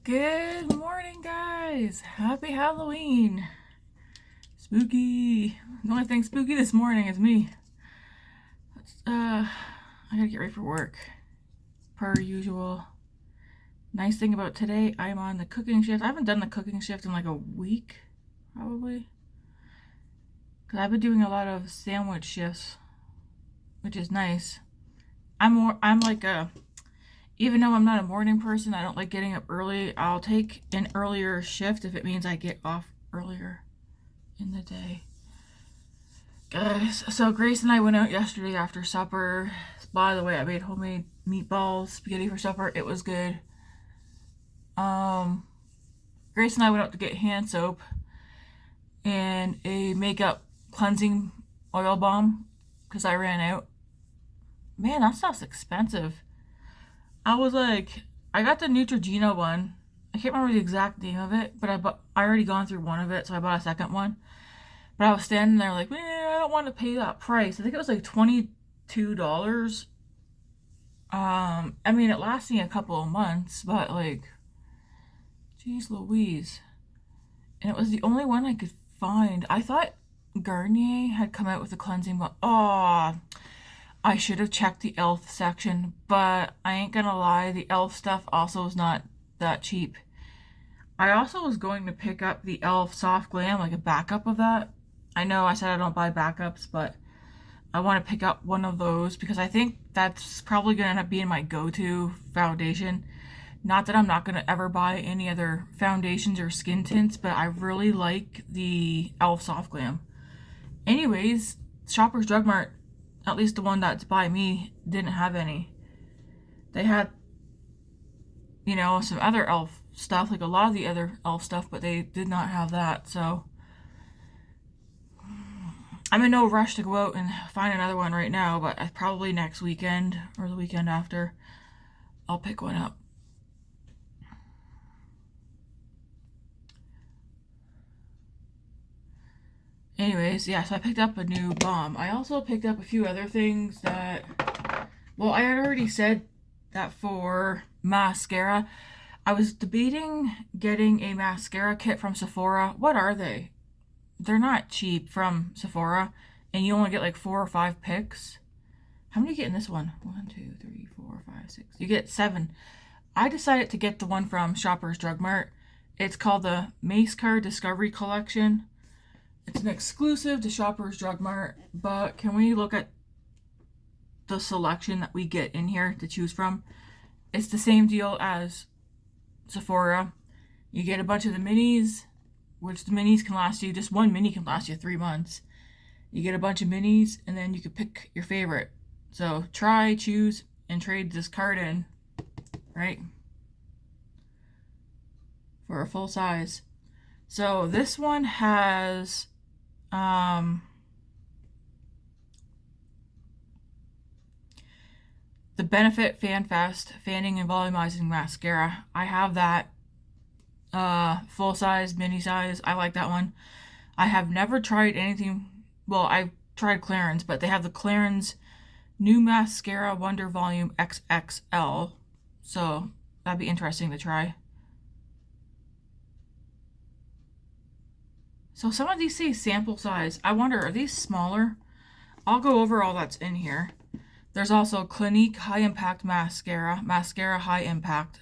Good morning, guys. Happy Halloween. Spooky. The only thing spooky this morning is me. I gotta get ready for work. Per usual. Nice thing about today, I'm on the cooking shift. I haven't done the cooking shift in like a week, probably. Because I've been doing a lot of sandwich shifts, which is nice. I'm like a, even though I'm not a morning person, I don't like getting up early. I'll take an earlier shift if it means I get off earlier in the day. Guys, so Grace and I went out yesterday after supper. By the way, I made homemade meatballs, spaghetti for supper. It was good. Grace and I went out to get hand soap and a makeup cleansing oil balm because I ran out. Man, that stuff's expensive. I was like, I got the Neutrogena one. I can't remember the exact name of it, but I already gone through one of it, so I bought a second one. But I was standing there like, man, I don't want to pay that price. I think it was like $22. I mean, it lasts me a couple of months, but like, geez Louise. And it was the only one I could find. I thought Garnier had come out with a cleansing balm. Oh, I should have checked the e.l.f. section, but I ain't gonna lie, the e.l.f. stuff also is not that cheap. I also was going to pick up the e.l.f. Soft Glam, like a backup of that. I know I said I don't buy backups, but I want to pick up one of those because I think that's probably going to end up being my go-to foundation. Not that I'm not going to ever buy any other foundations or skin tints, but I really like the e.l.f. Soft Glam. Anyways, Shoppers Drug Mart, at least the one that's by me, didn't have any. They had, some other e.l.f. stuff, like a lot of the other e.l.f. stuff, but they did not have that, so I'm in no rush to go out and find another one right now, but probably next weekend or the weekend after, I'll pick one up. Anyways, yeah, so I picked up a new balm. I also picked up a few other things that, well, I had already said that for mascara. I was debating getting a mascara kit from Sephora. What are they? They're not cheap from Sephora, and you only get like 4 or 5 picks. How many do you get in this one? 1, 2, 3, 4, 5, 6. You get 7. I decided to get the one from Shoppers Drug Mart. It's called the Mace Card Discovery Collection. It's an exclusive to Shoppers Drug Mart, but can we look at the selection that we get in here to choose from? It's the same deal as Sephora. You get a bunch of the minis, which the minis can last you, just one mini can last you 3 months. You get a bunch of minis, and then you can pick your favorite. So try, choose, and trade this card in, right? For a full size. So this one has, the Benefit Fan Fast Fanning and Volumizing Mascara. I have that full size, mini size. I like that one. I have never tried anything. Well, I've tried Clarins, but they have the Clarins New Mascara Wonder Volume XXL. So that'd be interesting to try. So some of these say sample size. I wonder, are these smaller? I'll go over all that's in here. There's also Clinique High Impact Mascara, Mascara High Impact,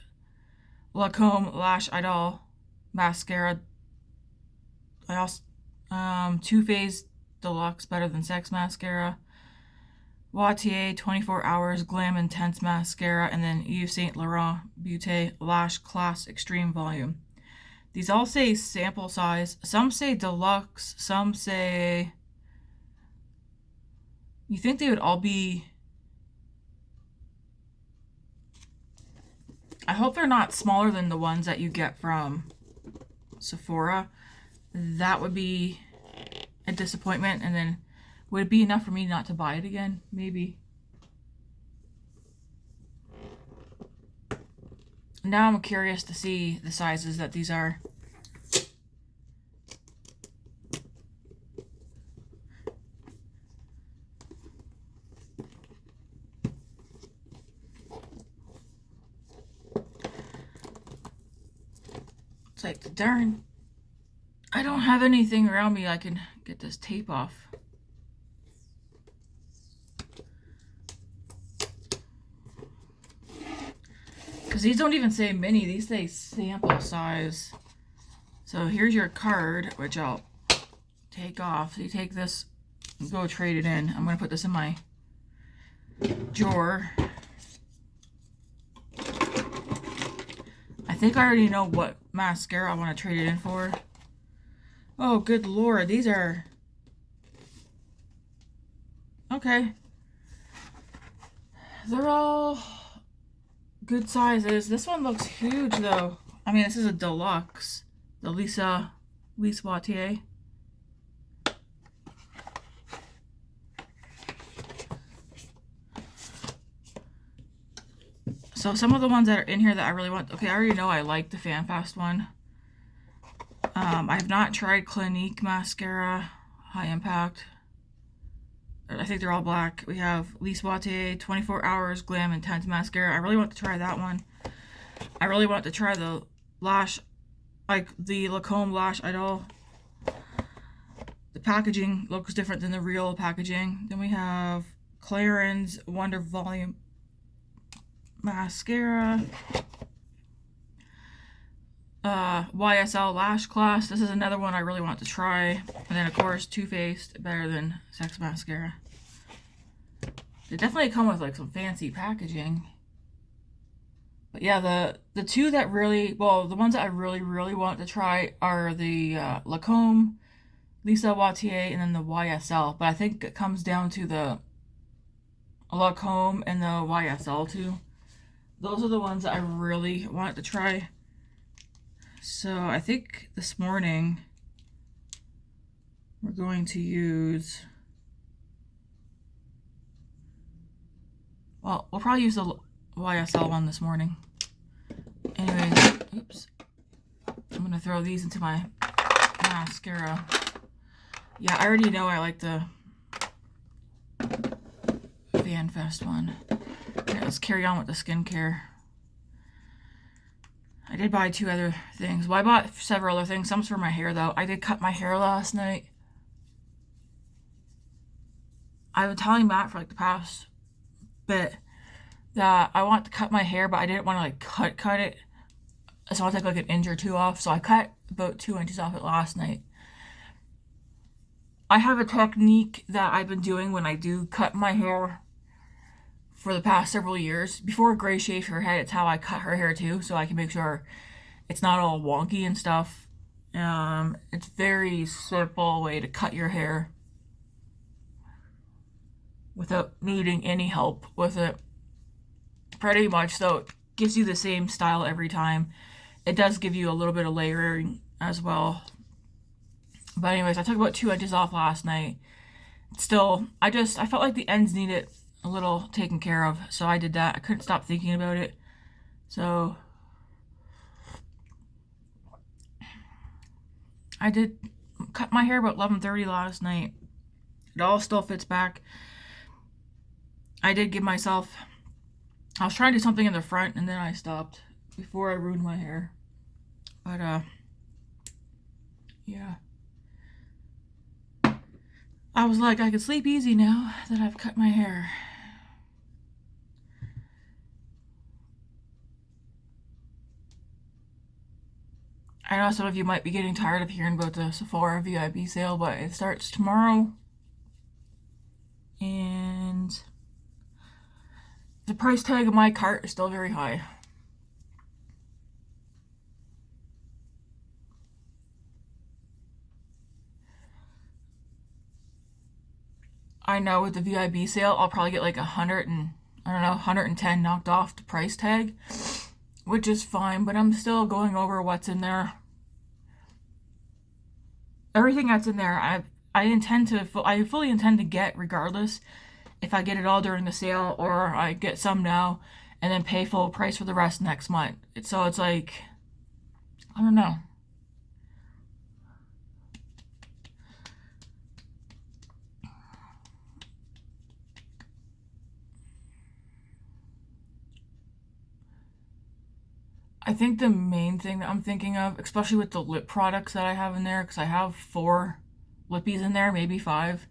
Lancome Lash Idol Mascara. I also, Too Faced Deluxe Better Than Sex Mascara, Wattier 24 Hours Glam Intense Mascara, and then Yves Saint Laurent Beauté Lash Class Extreme Volume. These all say sample size. Some say deluxe. Some say... You think they would all be... I hope they're not smaller than the ones that you get from Sephora. That would be a disappointment. And then would it be enough for me not to buy it again? Maybe. Now I'm curious to see the sizes that these are. It's like, darn, I don't have anything around me I can get this tape off. Because these don't even say mini, these say sample size. So here's your card, which I'll take off. So you take this and go trade it in. I'm going to put this in my drawer. I think I already know what mascara I want to trade it in for. Oh, good lord. These are... Okay. They're all good sizes. This one looks huge, though. I mean, this is a deluxe. The Lise Watier. So some of the ones that are in here that I really want... Okay, I already know I like the FanFast one. I have not tried Clinique mascara, High Impact. I think they're all black. We have Lise Watier 24 Hours Glam Intense Mascara. I really want to try that one. I really want to try the lash, like the Lancome Lash Idol. The packaging looks different than the real packaging. Then we have Clarins Wonder Volume Mascara. YSL Lash Class. This is another one I really want to try. And then, of course, Too Faced, Better Than Sex Mascara. They definitely come with, like, some fancy packaging. But yeah, the two that really, well, the ones that I really, really want to try are the Lancome, Lise Watier, and then the YSL. But I think it comes down to the Lancome and the YSL too. Those are the ones that I really want to try. So I think this morning we're going to use, well, we'll probably use the YSL one this morning. Anyways, oops. I'm going to throw these into my mascara. Yeah, I already know I like the FanFast one. Okay, let's carry on with the skincare. I did buy two other things. Well, I bought several other things. Some's for my hair, though. I did cut my hair last night. I've been telling Matt for like the past bit that I want to cut my hair, but I didn't want to like cut it. So I want to take like an inch or two off. So I cut about 2 inches off it last night. I have a technique that I've been doing when I do cut my hair for the past several years. Before Gray shaved her head, it's how I cut her hair too, so I can make sure it's not all wonky and stuff. It's very simple way to cut your hair without needing any help with it. Pretty much, so it gives you the same style every time. It does give you a little bit of layering as well. But anyways, I took about 2 inches off last night. Still, I felt like the ends needed a little taken care of, so I did that. I couldn't stop thinking about it. So I did cut my hair about 11:30 last night. It all still fits back. I did give myself, I was trying to do something in the front and then I stopped before I ruined my hair. But yeah. I was like, I can sleep easy now that I've cut my hair. I know some of you might be getting tired of hearing about the Sephora VIP sale, but it starts tomorrow. And the price tag of my cart is still very high. I know with the VIB sale, I'll probably get like 110 knocked off the price tag, which is fine, but I'm still going over what's in there. Everything that's in there, I fully intend to get regardless if I get it all during the sale or I get some now and then pay full price for the rest next month. So it's like, I don't know. I think the main thing that I'm thinking of, especially with the lip products that I have in there, because I have 4 lippies in there, maybe 5.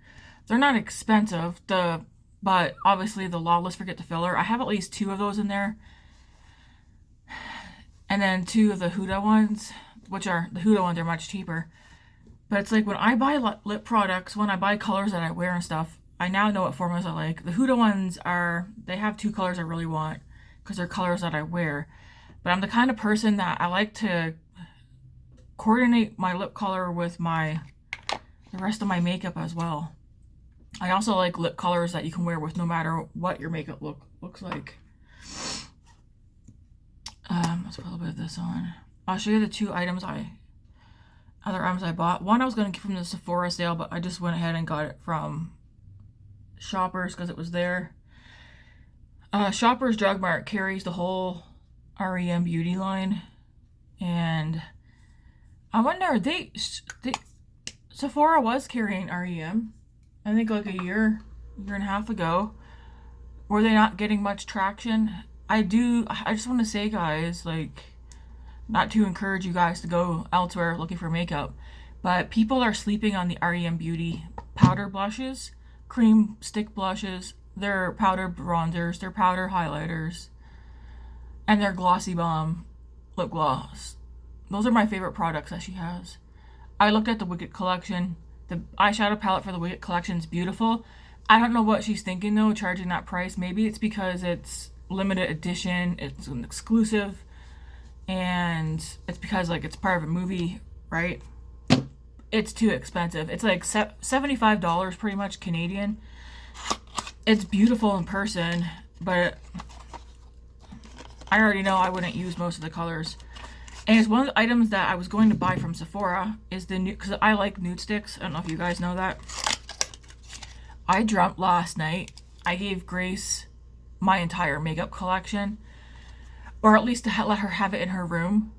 They're not expensive, but obviously the Lawless Forget the Filler. I have at least 2 of those in there. And then 2 of the Huda ones, which are, the Huda ones are much cheaper. But it's like when I buy lip products, when I buy colors that I wear and stuff, I now know what formulas I like. The Huda ones they have 2 colors I really want because they're colors that I wear. But I'm the kind of person that I like to coordinate my lip color with the rest of my makeup as well. I also like lip colors that you can wear with no matter what your makeup looks like. Let's put a little bit of this on. I'll show you the 2 other items I bought. One I was going to get from the Sephora sale, but I just went ahead and got it from Shoppers because it was there. Shoppers Drug Mart carries the whole REM beauty line, and I wonder, Sephora was carrying REM, I think like a year and a half ago. Were they not getting much traction? I just want to say, guys, like, not to encourage you guys to go elsewhere looking for makeup, but people are sleeping on the REM Beauty powder blushes, cream stick blushes, their powder bronzers, their powder highlighters, and their Glossy Bomb lip gloss. Those are my favorite products that she has. I looked at the Wicked collection. The eyeshadow palette for the Wicked collection is beautiful. I don't know what she's thinking though, charging that price. Maybe it's because it's limited edition, it's an exclusive, and it's because like it's part of a movie, right? It's too expensive. It's like $75 pretty much Canadian. It's beautiful in person, but I already know I wouldn't use most of the colors. And it's one of the items that I was going to buy from Sephora is the nude, because I like nude sticks. I don't know if you guys know that. I dreamt last night I gave Grace my entire makeup collection, or at least to let her have it in her room.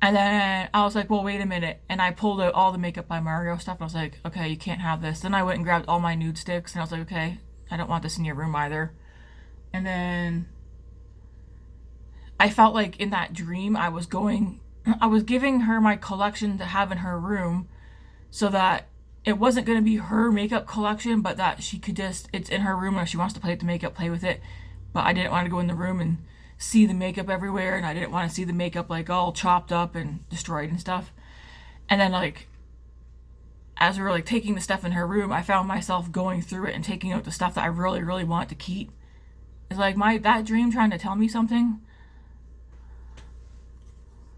And then I was like, well, wait a minute. And I pulled out all the Makeup by Mario stuff, and I was like, okay, you can't have this. Then I went and grabbed all my nude sticks, and I was like, okay, I don't want this in your room either. And then I felt like in that dream I was giving her my collection to have in her room so that it wasn't going to be her makeup collection, but that she could it's in her room, and if she wants to play with the makeup, play with it. But I didn't want to go in the room and see the makeup everywhere, and I didn't want to see the makeup like all chopped up and destroyed and stuff. And then like as we were like taking the stuff in her room, I found myself going through it and taking out the stuff that I really, really want to keep. It's like that dream trying to tell me something.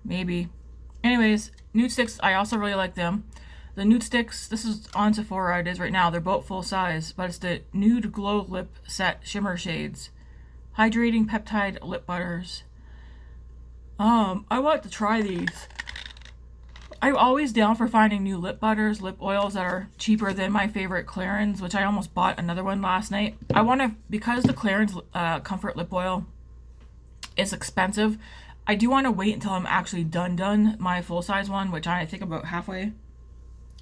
Maybe. Anyways, nude sticks, I also really like them. The nude sticks, this is on Sephora, it is right now. They're both full size, but it's the Nude Glow Lip Set Shimmer Shades. Hydrating Peptide Lip Butters. I want to try these. I'm always down for finding new lip butters, lip oils that are cheaper than my favorite Clarins, which I almost bought another one last night. Because the Clarins Comfort Lip Oil is expensive, I do want to wait until I'm actually done my full-size one, which I think about halfway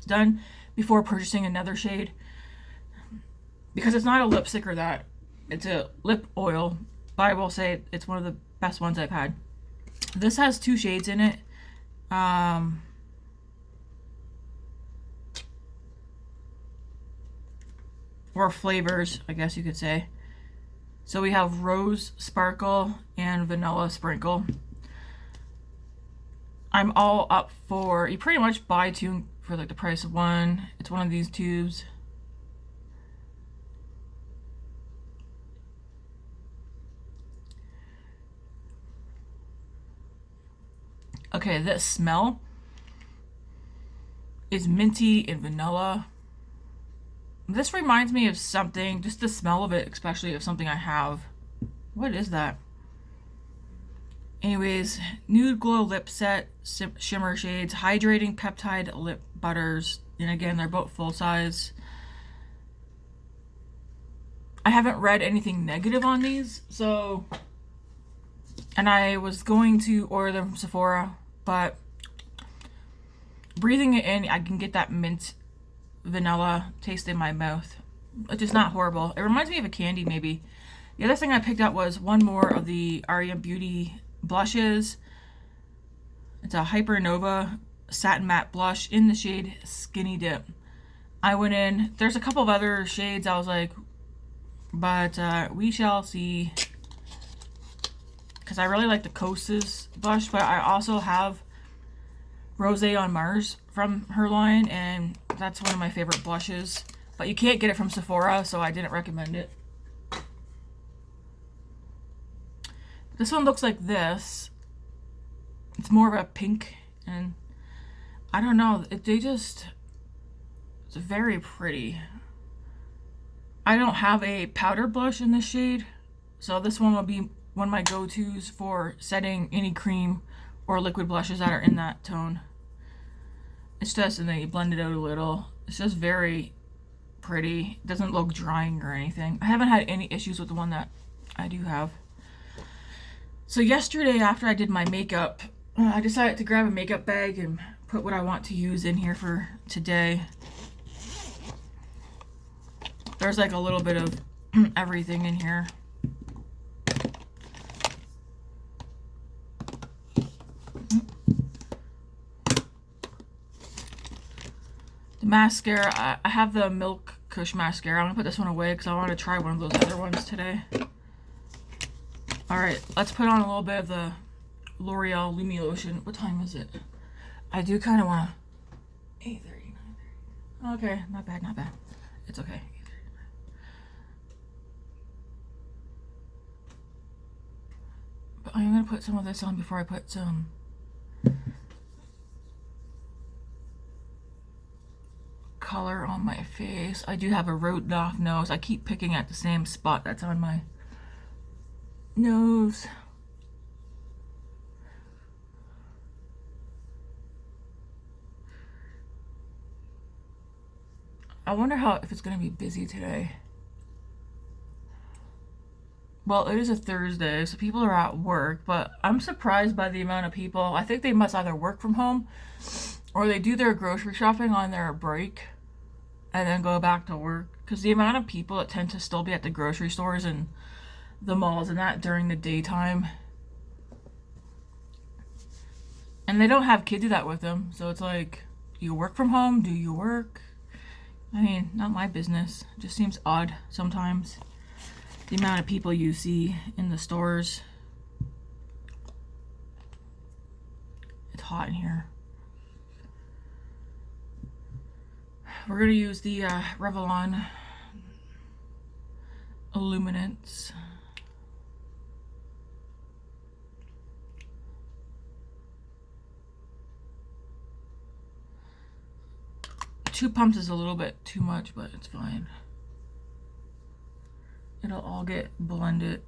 done, before purchasing another shade. Because it's not a lipstick or that. It's a lip oil, but I will say it's one of the best ones I've had. This has 2 shades in it. Or flavors, I guess you could say. So we have Rose Sparkle and Vanilla Sprinkle. I'm all up for, you pretty much buy 2 for like the price of 1. It's one of these tubes. Okay, this smell is minty and vanilla. This reminds me of something, just the smell of it, especially of something I have. What is that? Anyways, Nude Glow Lip Set Shimmer Shades, Hydrating Peptide Lip Butters. And again, they're both full size. I haven't read anything negative on these, so... And I was going to order them from Sephora, but breathing it in, I can get that mint vanilla taste in my mouth, which is not horrible. It reminds me of a candy, maybe. The other thing I picked up was one more of the REM Beauty blushes. It's a Hypernova Satin Matte Blush in the shade Skinny Dip. I went in, there's a couple of other shades I was like, but we shall see. Because I really like the Kosas blush, but I also have Rosé on Mars from her line, and that's one of my favorite blushes. But you can't get it from Sephora, so I didn't recommend it. This one looks like this. It's more of a pink, and I don't know, it's very pretty. I don't have a powder blush in this shade, so this one will be one of my go-tos for setting any cream or liquid blushes that are in that tone. It's just, and then you blend it out a little. It's just very pretty. It doesn't look drying or anything. I haven't had any issues with the one that I do have. So yesterday, after I did my makeup, I decided to grab a makeup bag and put what I want to use in here for today. There's like a little bit of everything in here. The mascara, I have the Milk Kush mascara. I'm gonna put this one away because I want to try one of those other ones today. Alright, let's put on a little bit of the L'Oreal Lumi Lotion. What time is it? I do kind of want to... 8:30, 9:30. Okay, not bad, not bad. It's okay. But I'm going to put some of this on before I put some... color on my face. I do have a rodent off nose. I keep picking at the same spot that's on my nose. I wonder if it's gonna be busy today. Well, it is a Thursday, so people are at work, but I'm surprised by the amount of people. I think they must either work from home or they do their grocery shopping on their break and then go back to work. Because the amount of people that tend to still be at the grocery stores and the malls and that during the daytime. And they don't have kids do that with them. So it's like, you work from home? Do you work? I mean, not my business. It just seems odd sometimes. The amount of people you see in the stores. It's hot in here. We're going to use the Revlon Illuminance. Two pumps is a little bit too much, but it's fine. It'll all get blended.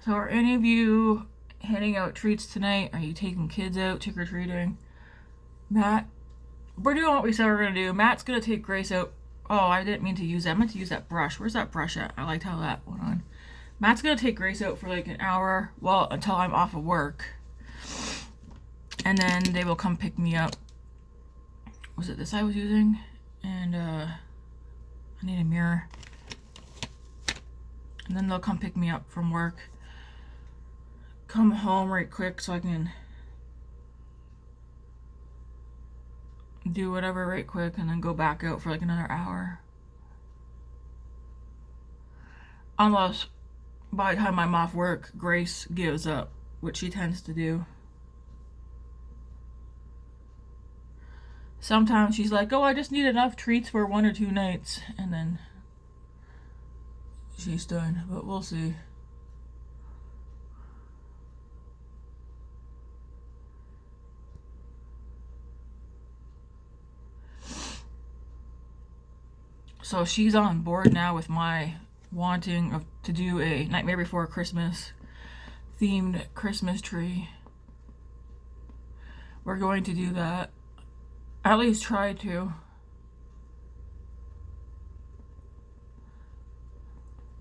So are any of you handing out treats tonight? Are you taking kids out trick-or-treating? Matt, we're doing what we said we we're going to do. Matt's going to take Grace out. Oh, I didn't mean to use that. I meant to use that brush. Where's that brush at? I liked how that went on. Matt's going to take Grace out for like an hour. Well, until I'm off of work. And then they will come pick me up. Was it this I was using? And I need a mirror. And then they'll come pick me up from work. Come home right quick so I can do whatever right quick and then go back out for like another hour. Unless by the time I'm off work, Grace gives up, which she tends to do. Sometimes she's like, oh, I just need enough treats for 1 or 2 nights, and then she's done, but we'll see. So she's on board now with my wanting to do a Nightmare Before Christmas themed Christmas tree. We're going to do that. At least try to.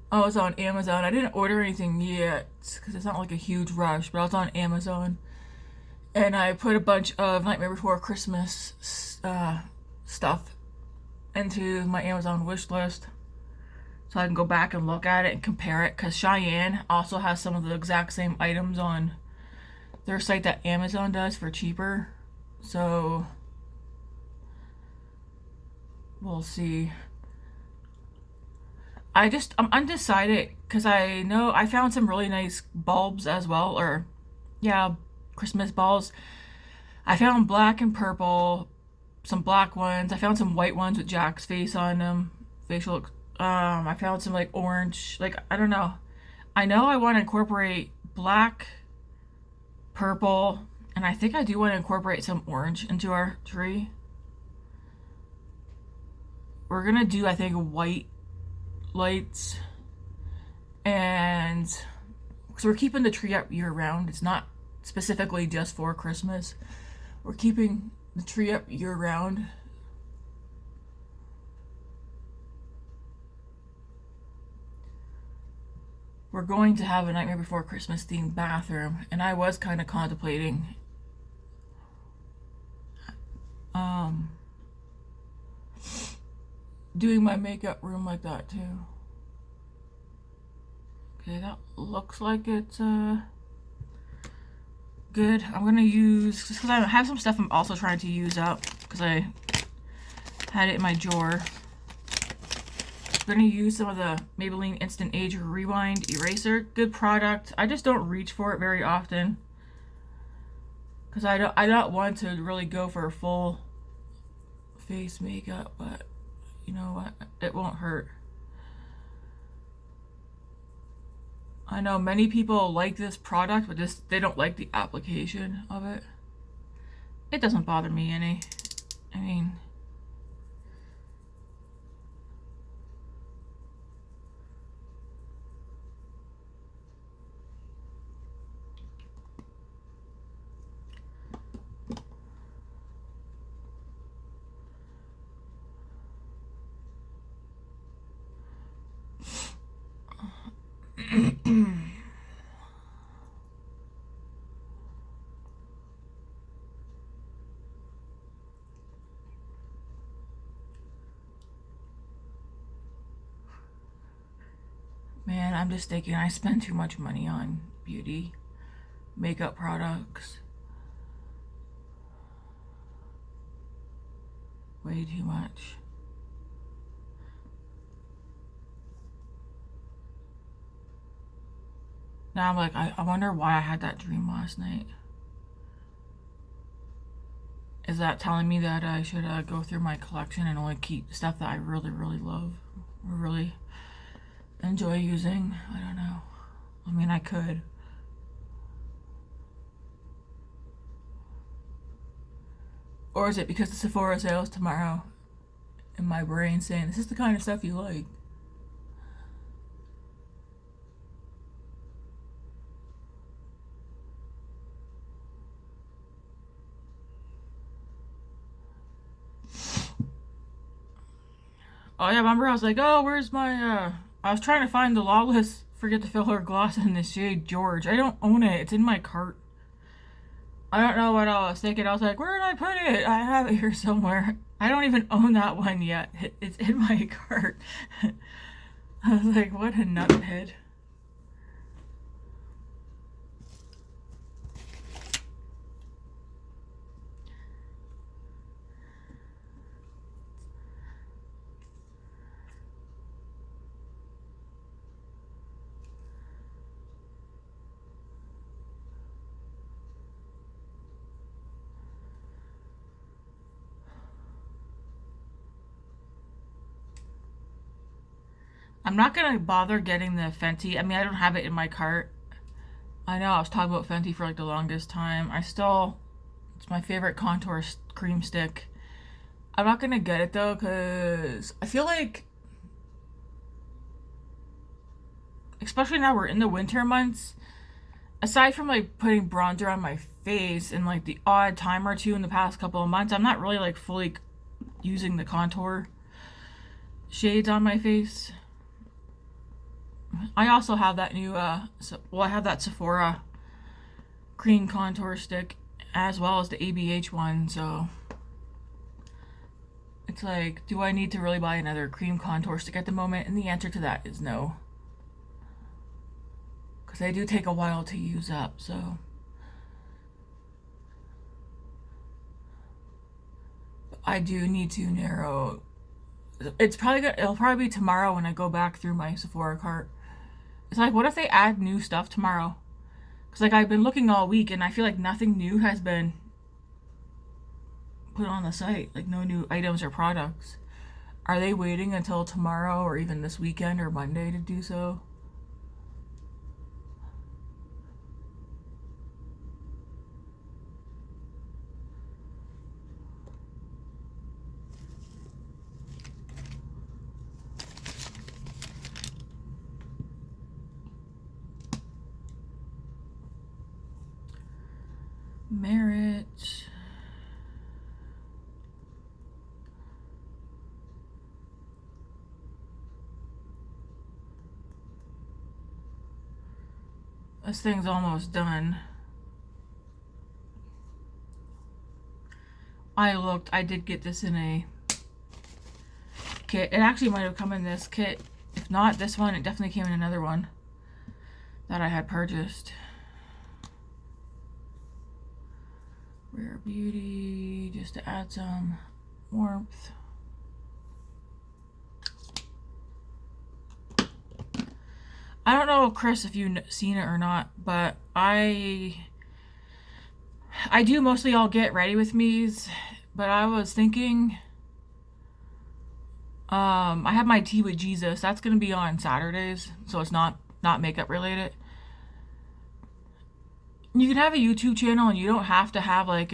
Oh, it's on Amazon. I didn't order anything yet because it's not like a huge rush, but I was on Amazon and I put a bunch of Nightmare Before Christmas stuff into my Amazon wish list so I can go back and look at it and compare it, because Cheyenne also has some of the exact same items on their site that Amazon does for cheaper. So we'll see. I'm undecided because I know I found some really nice bulbs as well, or yeah, Christmas balls. I found black and purple, some black ones. I found some white ones with Jack's face on them, facial. I found some like orange, like I don't know. I know I want to incorporate black, purple, and I think I do want to incorporate some orange into our tree. We're gonna do, I think, white lights, and because we're keeping the tree up year round. It's not specifically just for Christmas. We're keeping the tree up year round. We're going to have a Nightmare Before Christmas themed bathroom, and I was kind of contemplating doing my makeup room like that too. Okay, that looks like it's good. I'm gonna use, just because I have some stuff I'm also trying to use up because I had it in my drawer. I'm gonna use some of the Maybelline Instant Age Rewind Eraser. Good product. I just don't reach for it very often because I don't want to really go for a full face makeup, but you know what? It won't hurt. I know many people like this product, but just they don't like the application of it. It doesn't bother me any. I mean, man, I'm just thinking I spend too much money on beauty makeup products. Way too much. Now I'm like, I wonder why I had that dream last night. Is that telling me that I should go through my collection and only keep stuff that I really, really love or really enjoy using? I don't know. I mean, I could. Or is it because the Sephora sales tomorrow in my brain saying this is the kind of stuff you like? Oh yeah, remember I was like, oh, where's my I was trying to find the Lawless Forget to Fill Her Gloss in the shade George. I don't own it. It's in my cart. I don't know what I was thinking. I was like, where did I put it? I have it here somewhere. I don't even own that one yet. It's in my cart. I was like, what a nuthead. I'm not gonna bother getting the Fenty. I mean, I don't have it in my cart. I know I was talking about Fenty for like the longest time. It's my favorite contour cream stick. I'm not gonna get it though, because I feel like, especially now we're in the winter months, aside from like putting bronzer on my face and like the odd time or two in the past couple of months, I'm not really like fully using the contour shades on my face. I also have that new I have that Sephora cream contour stick, as well as the ABH one, so it's like, do I need to really buy another cream contour stick at the moment? And the answer to that is no. Because they do take a while to use up, so. I do need to narrow. It'll probably be tomorrow when I go back through my Sephora cart. It's like, what if they add new stuff tomorrow? Because like I've been looking all week and I feel like nothing new has been put on the site. Like no new items or products. Are they waiting until tomorrow or even this weekend or Monday to do so? Merit. This thing's almost done. I did get this in a kit. It actually might have come in this kit. If not this one, it definitely came in another one that I had purchased. Rare Beauty, just to add some warmth. I don't know, Chris, if you've seen it or not, but I do mostly all get ready with me's, but I was thinking, I have my Tea with Jesus. That's gonna be on Saturdays, so it's not makeup related. You can have a YouTube channel, and you don't have to have like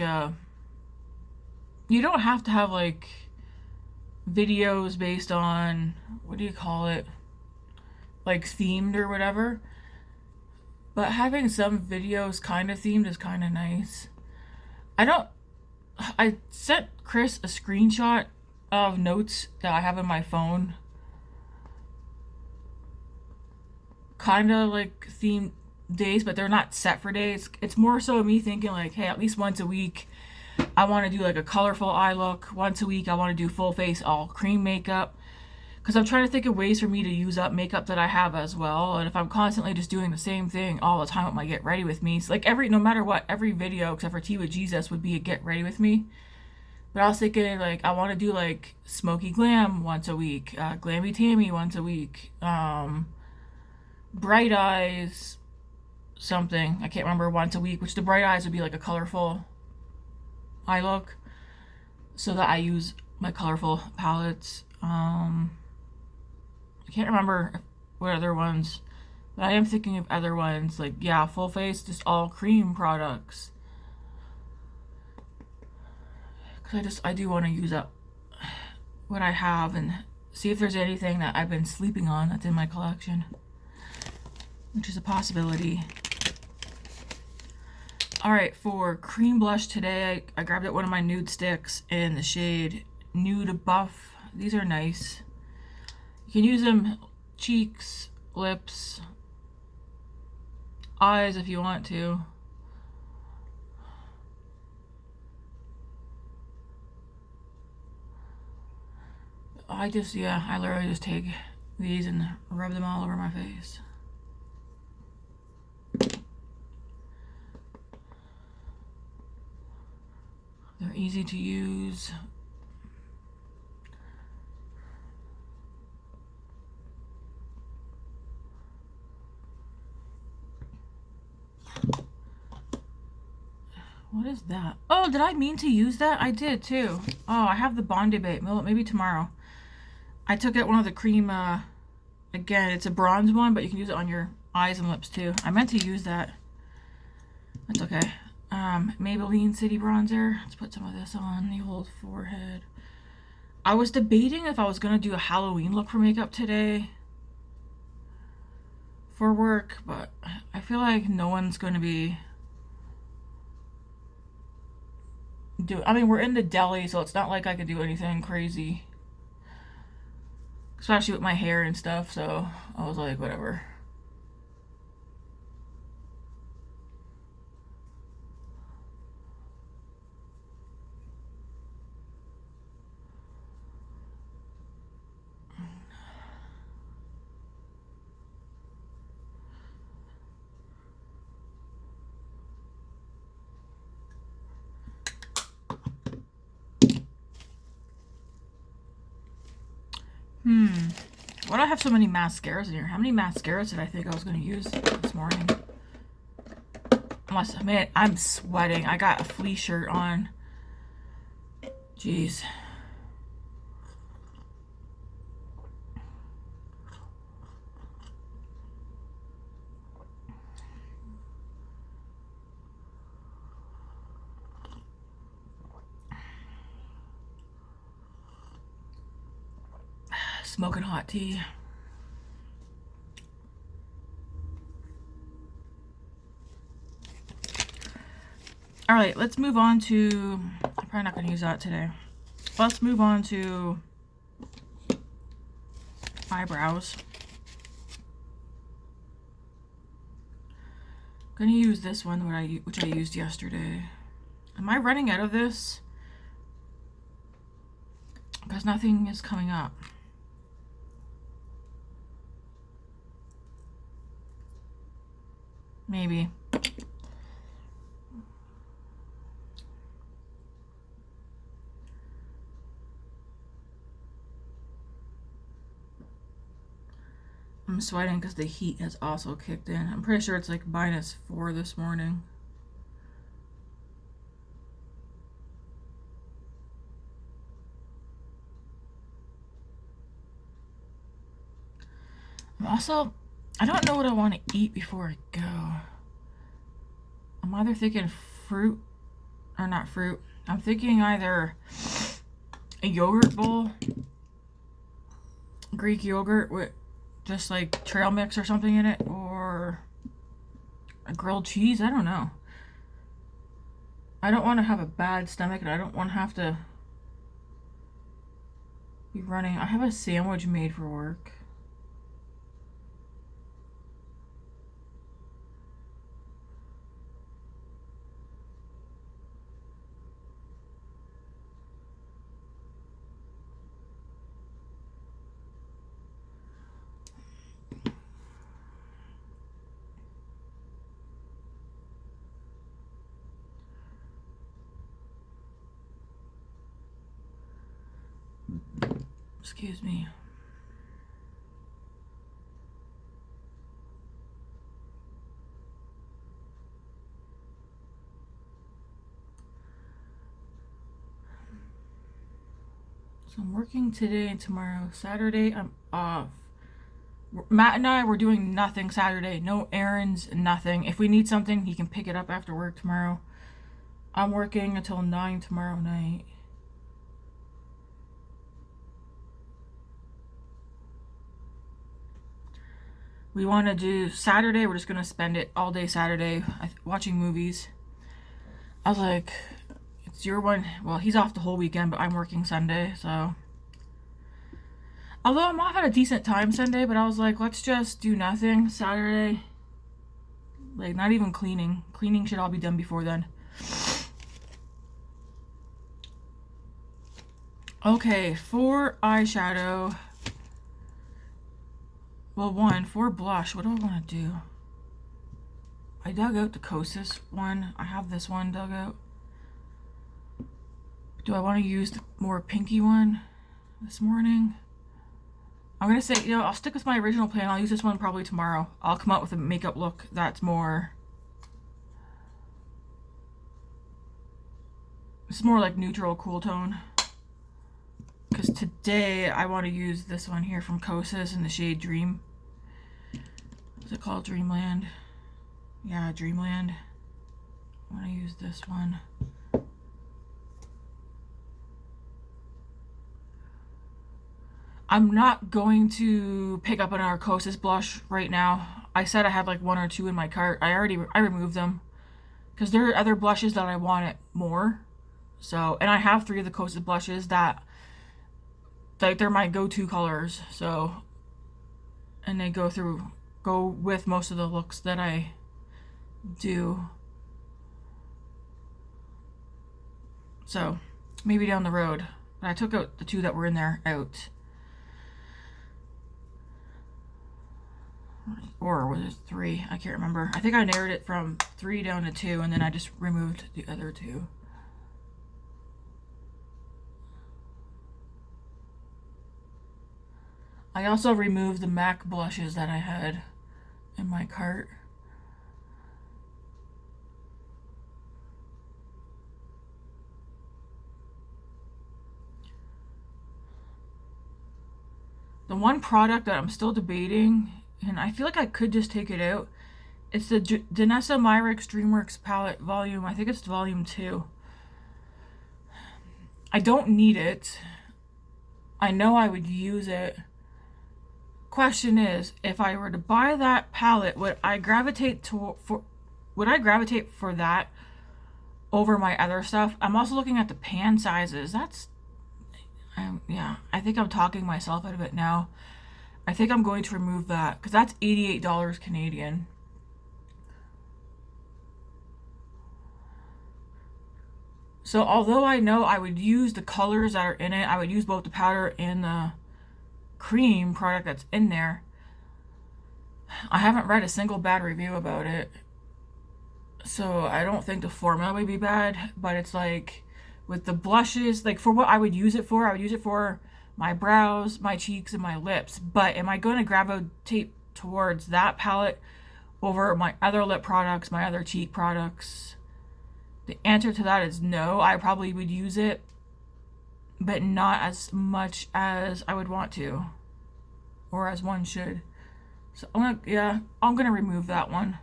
videos based on, what do you call it? Like themed or whatever. But having some videos kind of themed is kind of nice. I sent Chris a screenshot of notes that I have in my phone. Kind of like themed days, but they're not set for days. It's more so me thinking like, hey, at least once a week I want to do like a colorful eye look. Once a week I want to do full face all cream makeup. Because I'm trying to think of ways for me to use up makeup that I have as well. And if I'm constantly just doing the same thing all the time with my get ready with me, so like no matter what, every video except for Tea with Jesus would be a get ready with me. But I was thinking like I want to do like Smoky Glam once a week, Glammy Tammy once a week, Bright Eyes something, I can't remember, once a week, which the Bright Eyes would be like a colorful eye look, so that I use my colorful palettes. I can't remember what other ones, but I am thinking of other ones, like, yeah, full face, just all cream products. Because I do want to use up what I have and see if there's anything that I've been sleeping on that's in my collection, which is a possibility. Alright, for cream blush today, I grabbed out one of my nude sticks in the shade Nude Buff. These are nice. You can use them cheeks, lips, eyes if you want to. I literally just take these and rub them all over my face. They're easy to use. What is that? Oh, did I mean to use that? I did too. Oh, I have the Bondi Bait. Maybe tomorrow. I took out one of the cream, again, it's a bronze one, but you can use it on your eyes and lips too. I meant to use that. That's okay. Maybelline City Bronzer. Let's put some of this on the old forehead. I was debating if I was going to do a Halloween look for makeup today for work, but I feel like no one's going to be I mean, we're in the deli, so it's not like I could do anything crazy. Especially with my hair and stuff, so I was like, whatever. Why do I have so many mascaras in here? How many mascaras did I think I was going to use this morning? Unless, man, I'm sweating. I got a fleece shirt on. Jeez. Smoking hot tea. All right, let's move on to, I'm probably not going to use that today. Let's move on to eyebrows. I'm going to use this one, which I used yesterday. Am I running out of this? Because nothing is coming up. Maybe. I'm sweating because the heat has also kicked in. I'm pretty sure it's like -4 this morning. I don't know what I want to eat before I go. I'm either thinking fruit, or not fruit. I'm thinking either a yogurt bowl, Greek yogurt with just like trail mix or something in it, or a grilled cheese. I don't know. I don't want to have a bad stomach, and I don't want to have to be running. I have a sandwich made for work. Excuse me. So I'm working today and tomorrow. Saturday, I'm off. Matt and I were doing nothing Saturday. No errands, nothing. If we need something, he can pick it up after work tomorrow. I'm working until 9 tomorrow night. We want to do Saturday. We're just going to spend it all day Saturday watching movies. I was like, it's your one. Well, he's off the whole weekend, but I'm working Sunday, so. Although I'm off at a decent time Sunday, but I was like, let's just do nothing Saturday. Like, not even cleaning. Cleaning should all be done before then. Okay, for eyeshadow. Well, for blush, what do I want to do? I dug out the Kosas one. I have this one dug out. Do I want to use the more pinky one this morning? I'm going to say, I'll stick with my original plan. I'll use this one probably tomorrow. I'll come out with a makeup look that's more... It's more like neutral, cool tone. Because today I want to use this one here from Kosas in the shade Dream. What's it called? Dreamland. Yeah, Dreamland. I want to use this one. I'm not going to pick up another Kosas blush right now. I said I had like 1 or 2 in my cart. I removed them. Because there are other blushes that I wanted more. So, and I have 3 of the Kosas blushes that, like, they're my go-to colors. So, and they go with most of the looks that I do. So, maybe down the road. But I took out the 2 that were in there out. Or was it 3? I can't remember. I think I narrowed it from 3 down to 2, and then I just removed the other 2. I also removed the MAC blushes that I had in my cart. The one product that I'm still debating, and I feel like I could just take it out, it's the Danessa Myricks DreamWorks palette volume. I think it's volume 2. I don't need it. I know I would use it. Question is, if I were to buy that palette, would I gravitate for that over my other stuff? I'm also looking at the pan sizes. Yeah, I think I'm talking myself out of it now. I think I'm going to remove that because that's $88 Canadian. So although I know I would use the colors that are in it, I would use both the powder and the cream product that's in there. I haven't read a single bad review about it. So I don't think the formula would be bad, but it's like with the blushes, like for what I would use it for, I would use it for my brows, my cheeks, and my lips. But am I going to gravitate towards that palette over my other lip products, my other cheek products? The answer to that is no. I probably would use it, but not as much as I would want to, or as one should. So I'm gonna remove that one.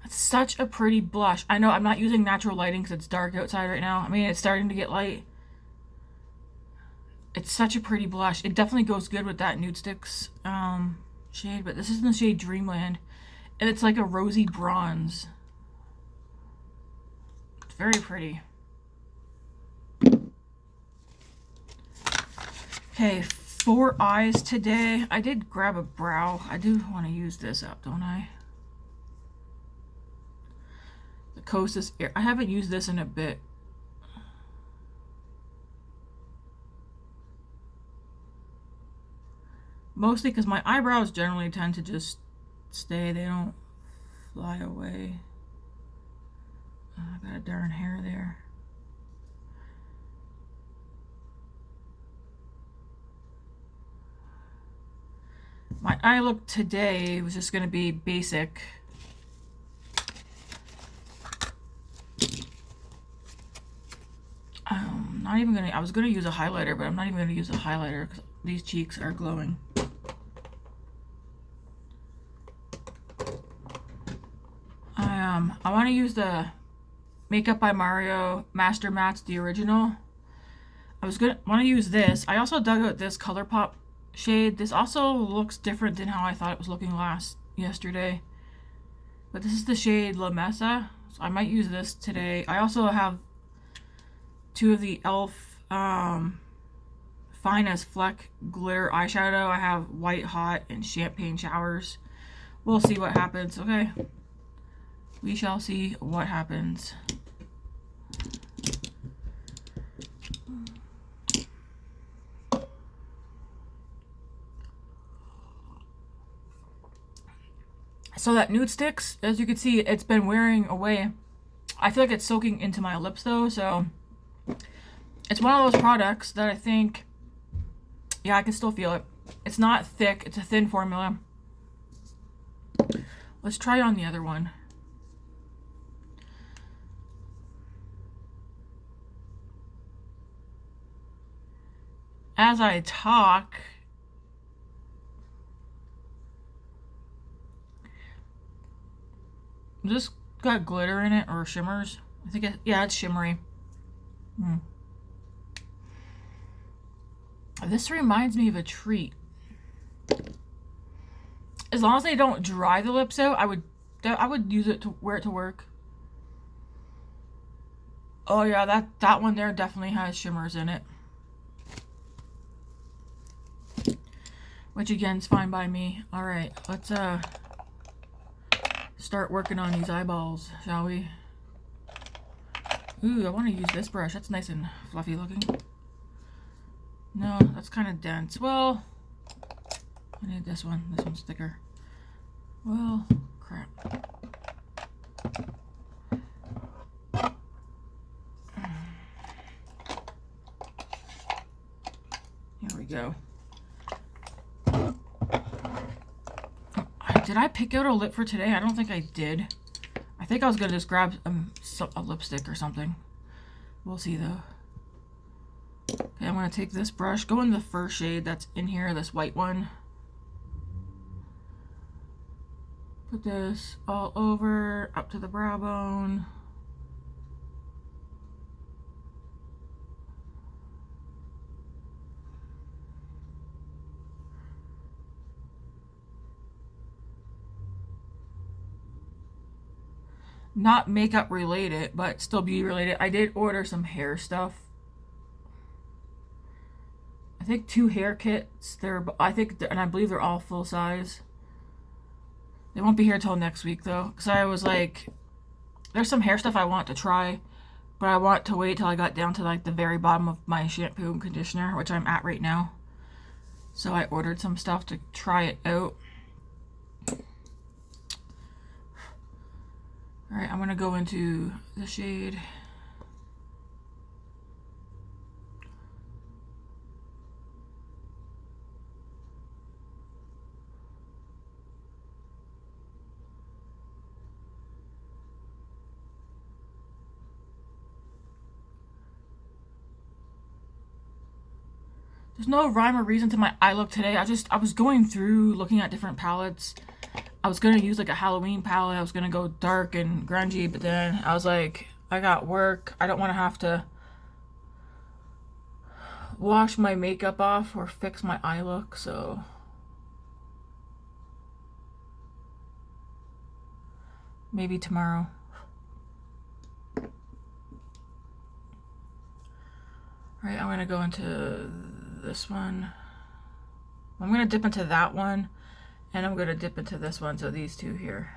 That's such a pretty blush. I know I'm not using natural lighting because it's dark outside right now. I mean, it's starting to get light. It's such a pretty blush. It definitely goes good with that Nudestix shade, but this is in the shade Dreamland, and it's like a rosy bronze. It's very pretty. Okay, for eyes today, I did grab a brow. I do want to use this up, don't I? The Kosas Air. I haven't used this in a bit. Mostly because my eyebrows generally tend to just stay. They don't fly away. Oh, I got a darn hair there. My eye look today was just going to be basic. Not even going to, I was going to use a highlighter, but I'm not even going to use a highlighter because these cheeks are glowing. I want to use the Makeup by Mario Master Mattes, the original. I was gonna want to use this. I also dug out this ColourPop shade. This also looks different than how I thought it was looking yesterday. But this is the shade La Mesa, so I might use this today. I also have two of the e.l.f. Fine as Fleck glitter eyeshadow. I have White Hot and Champagne Showers. We'll see what happens, okay? We shall see what happens. So that Nudestix, as you can see, it's been wearing away. I feel like it's soaking into my lips though, so it's one of those products that I think, yeah, I can still feel it. It's not thick, it's a thin formula. Let's try on the other one. As I talk, this got glitter in it or shimmers. I think yeah, it's shimmery. This reminds me of a treat. As long as they don't dry the lips out, I would use it to wear it to work. Oh yeah, that one there definitely has shimmers in it. Which again is fine by me. Alright, let's start working on these eyeballs, shall we? Ooh, I want to use this brush. That's nice and fluffy looking. No, that's kind of dense. Well, I need this one. This one's thicker. Well, crap. go. Did I pick out a lip for today? I don't think I did. I think I was gonna just grab a lipstick or something. We'll see though. Okay, I'm gonna take this brush, go in the first shade that's in here, this white one. Put this all over, up to the brow bone. Not makeup related, but still beauty related. I did order some hair stuff. I think 2 hair kits. And I believe they're all full size. They won't be here till next week though, because I was like, there's some hair stuff I want to try, but I want to wait till I got down to like the very bottom of my shampoo and conditioner, which I'm at right now. So I ordered some stuff to try it out. Alright, I'm going to go into the shade. There's no rhyme or reason to my eye look today. I was going through looking at different palettes. I was going to use like a Halloween palette. I was going to go dark and grungy, but then I was like, I got work. I don't want to have to wash my makeup off or fix my eye look, so maybe tomorrow. Alright, I'm going to go into this one. I'm going to dip into that one, and I'm going to dip into this one, so these two here.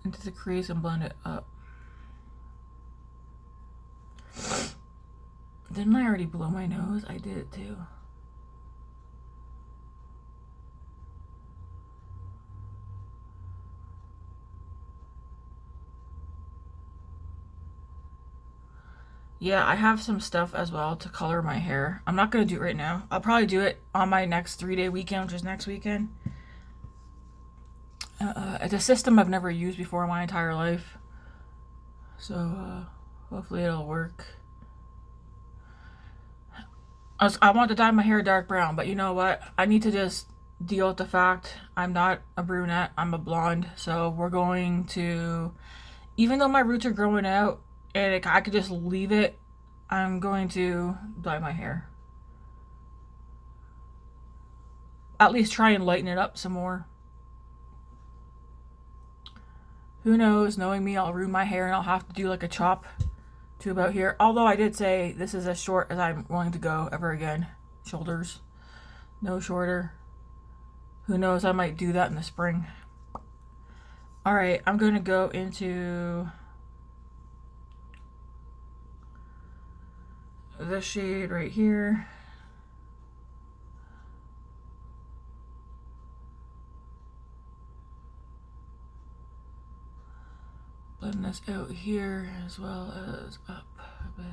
Into the crease and blend it up. Didn't I already blow my nose? I did it too. Yeah, I have some stuff as well to color my hair. I'm not going to do it right now. I'll probably do it on my next 3-day weekend, which is next weekend. It's a system I've never used before in my entire life. So, hopefully it'll work. I want to dye my hair dark brown, but you know what? I need to just deal with the fact I'm not a brunette, I'm a blonde. So we're going to, even though my roots are growing out and I could just leave it, I'm going to dye my hair. At least try and lighten it up some more. Who knows? Knowing me, I'll ruin my hair and I'll have to do like a chop to about here. Although I did say this is as short as I'm willing to go ever again. Shoulders. No shorter. Who knows? I might do that in the spring. Alright, I'm going to go into this shade right here. Blend this out here as well as up a bit.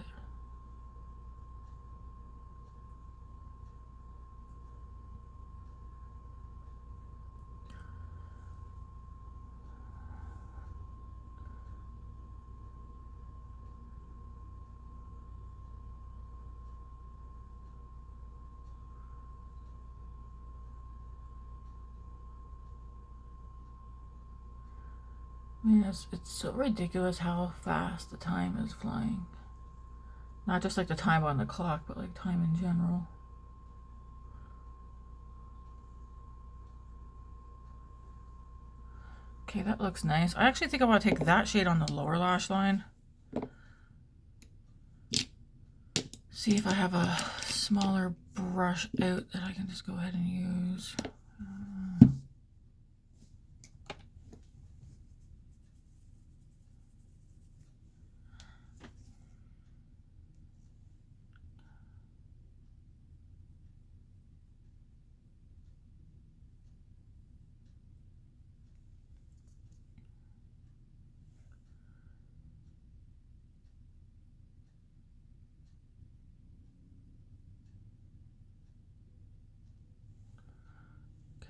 Man, it's so ridiculous how fast the time is flying. Not just like the time on the clock, but like time in general. Okay, that looks nice. I actually think I want to take that shade on the lower lash line. See if I have a smaller brush out that I can just go ahead and use.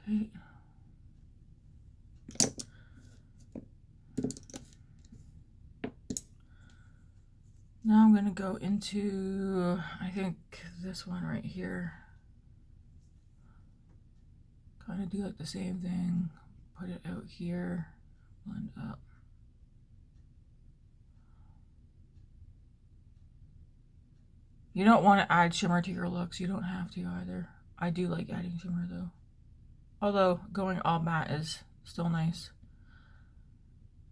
Okay. Now I'm going to go into, I think, this one right here. Kind of do like the same thing. Put it out here. Blend up. You don't want to add shimmer to your looks. You don't have to either. I do like adding shimmer though. Although going all matte is still nice.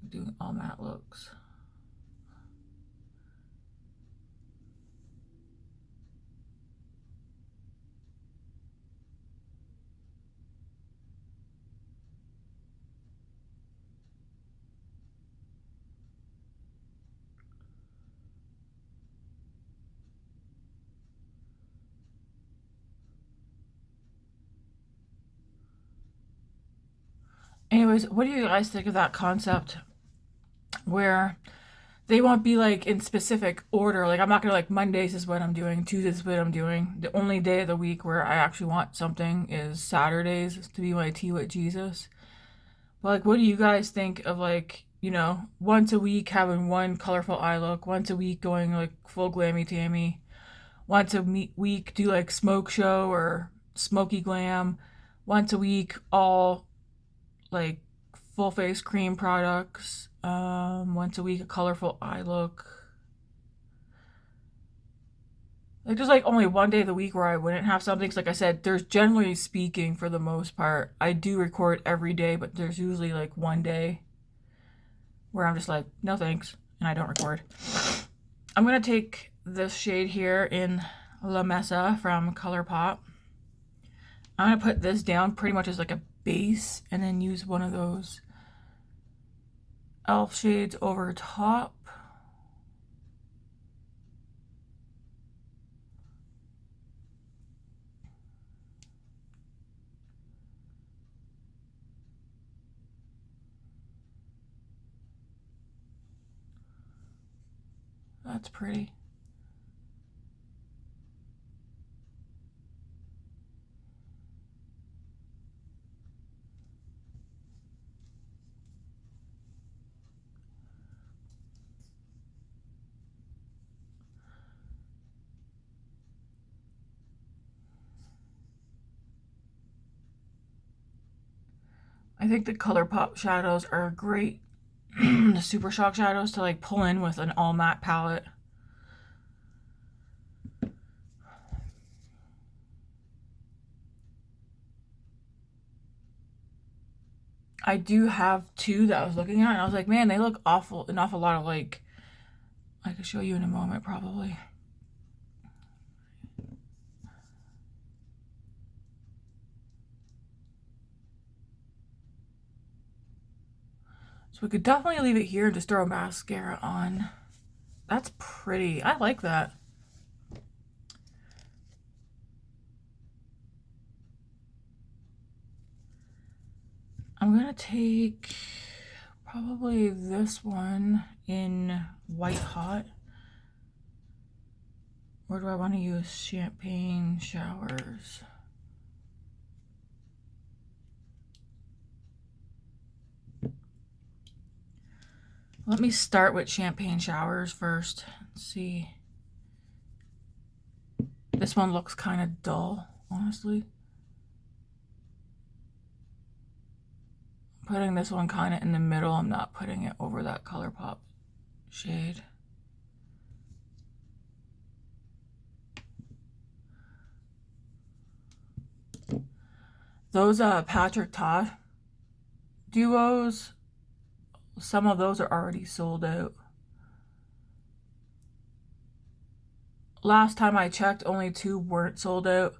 Doing all matte looks. Anyways, what do you guys think of that concept where they won't be like in specific order? Like I'm not gonna like Mondays is what I'm doing, Tuesdays is what I'm doing. The only day of the week where I actually want something is Saturdays to be my tea with Jesus. But like, what do you guys think of like, you know, once a week having one colorful eye look, once a week going like full glammy tammy, once a week do like smoke show or smoky glam, once a week all like full face cream products, once a week a colorful eye look. Like there's like only one day of the week where I wouldn't have something. Cause like I said, there's generally speaking for the most part, I do record every day, but there's usually like one day where I'm just like, no thanks, and I don't record. I'm gonna take this shade here in La Mesa from ColourPop. I'm gonna put this down pretty much as like a base and then use one of those elf shades over top. That's pretty. I think the ColourPop shadows are great. The Super Shock shadows to like pull in with an all matte palette. I do have two that I was looking at and I was like, man, they look an awful lot alike. I could show you in a moment probably. So we could definitely leave it here and just throw mascara on. That's pretty. I like that. I'm gonna take probably this one in White Hot. Or do I want to use Champagne Showers? Let me start with Champagne Showers first. Let's see. This one looks kind of dull, honestly. Putting this one kind of in the middle. I'm not putting it over that ColourPop shade. Those Patrick Ta duos, some of those are already sold out. Last time I checked, only 2 weren't sold out.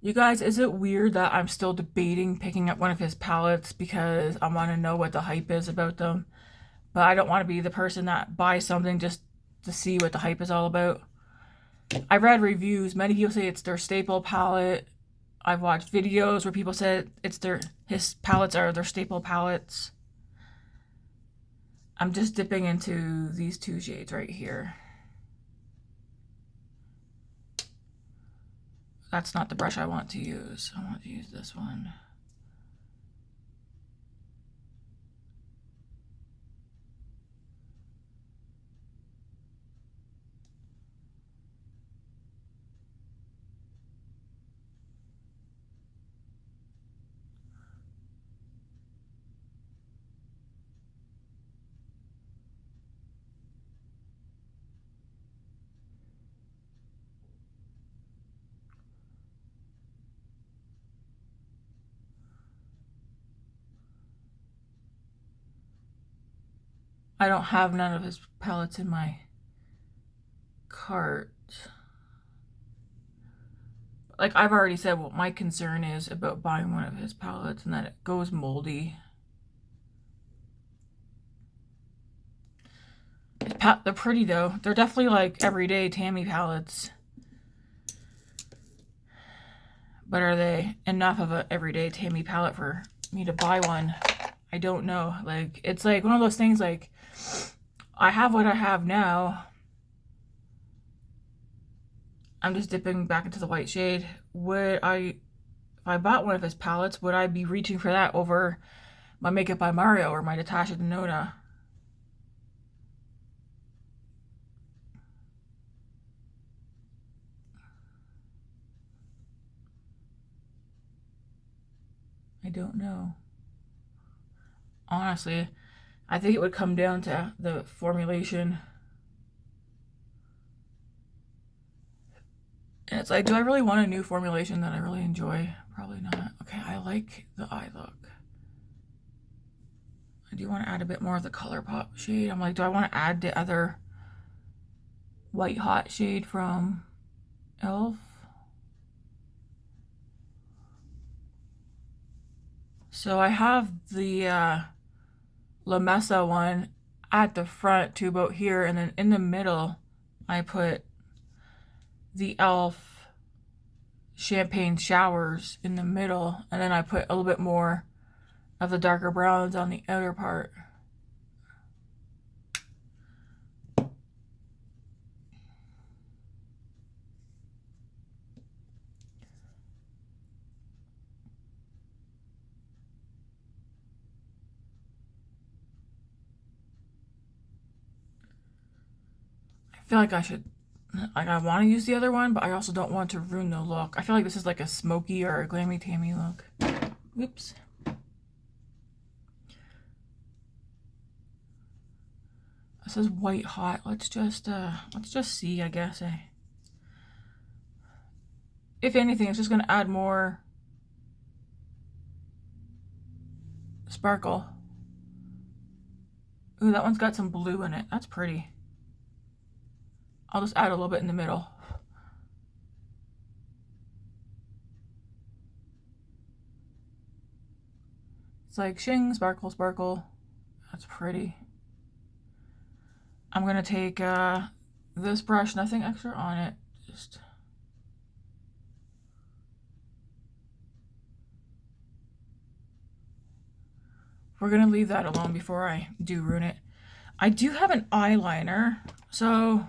You guys, is it weird that I'm still debating picking up one of his palettes because I want to know what the hype is about them? But I don't want to be the person that buys something just to see what the hype is all about. I read reviews. Many people say it's their staple palette. I've watched videos where people said his palettes are their staple palettes. I'm just dipping into these 2 shades right here. That's not the brush I want to use. I want to use this one. I don't have none of his palettes in my cart. Like I've already said what my concern is about buying one of his palettes, and that it goes moldy. They're pretty though. They're definitely like everyday Tammy palettes. But are they enough of an everyday Tammy palette for me to buy one? I don't know. Like, it's like one of those things, like, I have what I have now. I'm just dipping back into the white shade. If I bought one of his palettes, would I be reaching for that over my Makeup by Mario or my Natasha Denona? I don't know. Honestly, I think it would come down to the formulation. And it's like, do I really want a new formulation that I really enjoy? Probably not. Okay, I like the eye look. I do want to add a bit more of the ColourPop shade. I'm like, do I want to add the other White Hot shade from e.l.f.? So I have the La Mesa one at the front to about here, and then in the middle I put the e.l.f. Champagne Showers in the middle, and then I put a little bit more of the darker browns on the outer part. I feel like I want to use the other one, but I also don't want to ruin the look. I feel like this is like a smoky or a glammy Tammy look. Oops. This is White Hot. Let's just see, I guess. If anything, it's just gonna add more sparkle. Ooh, that one's got some blue in it. That's pretty. I'll just add a little bit in the middle. It's like shing, sparkle, sparkle. That's pretty. I'm gonna take this brush, nothing extra on it. Just we're gonna leave that alone before I do ruin it. I do have an eyeliner, so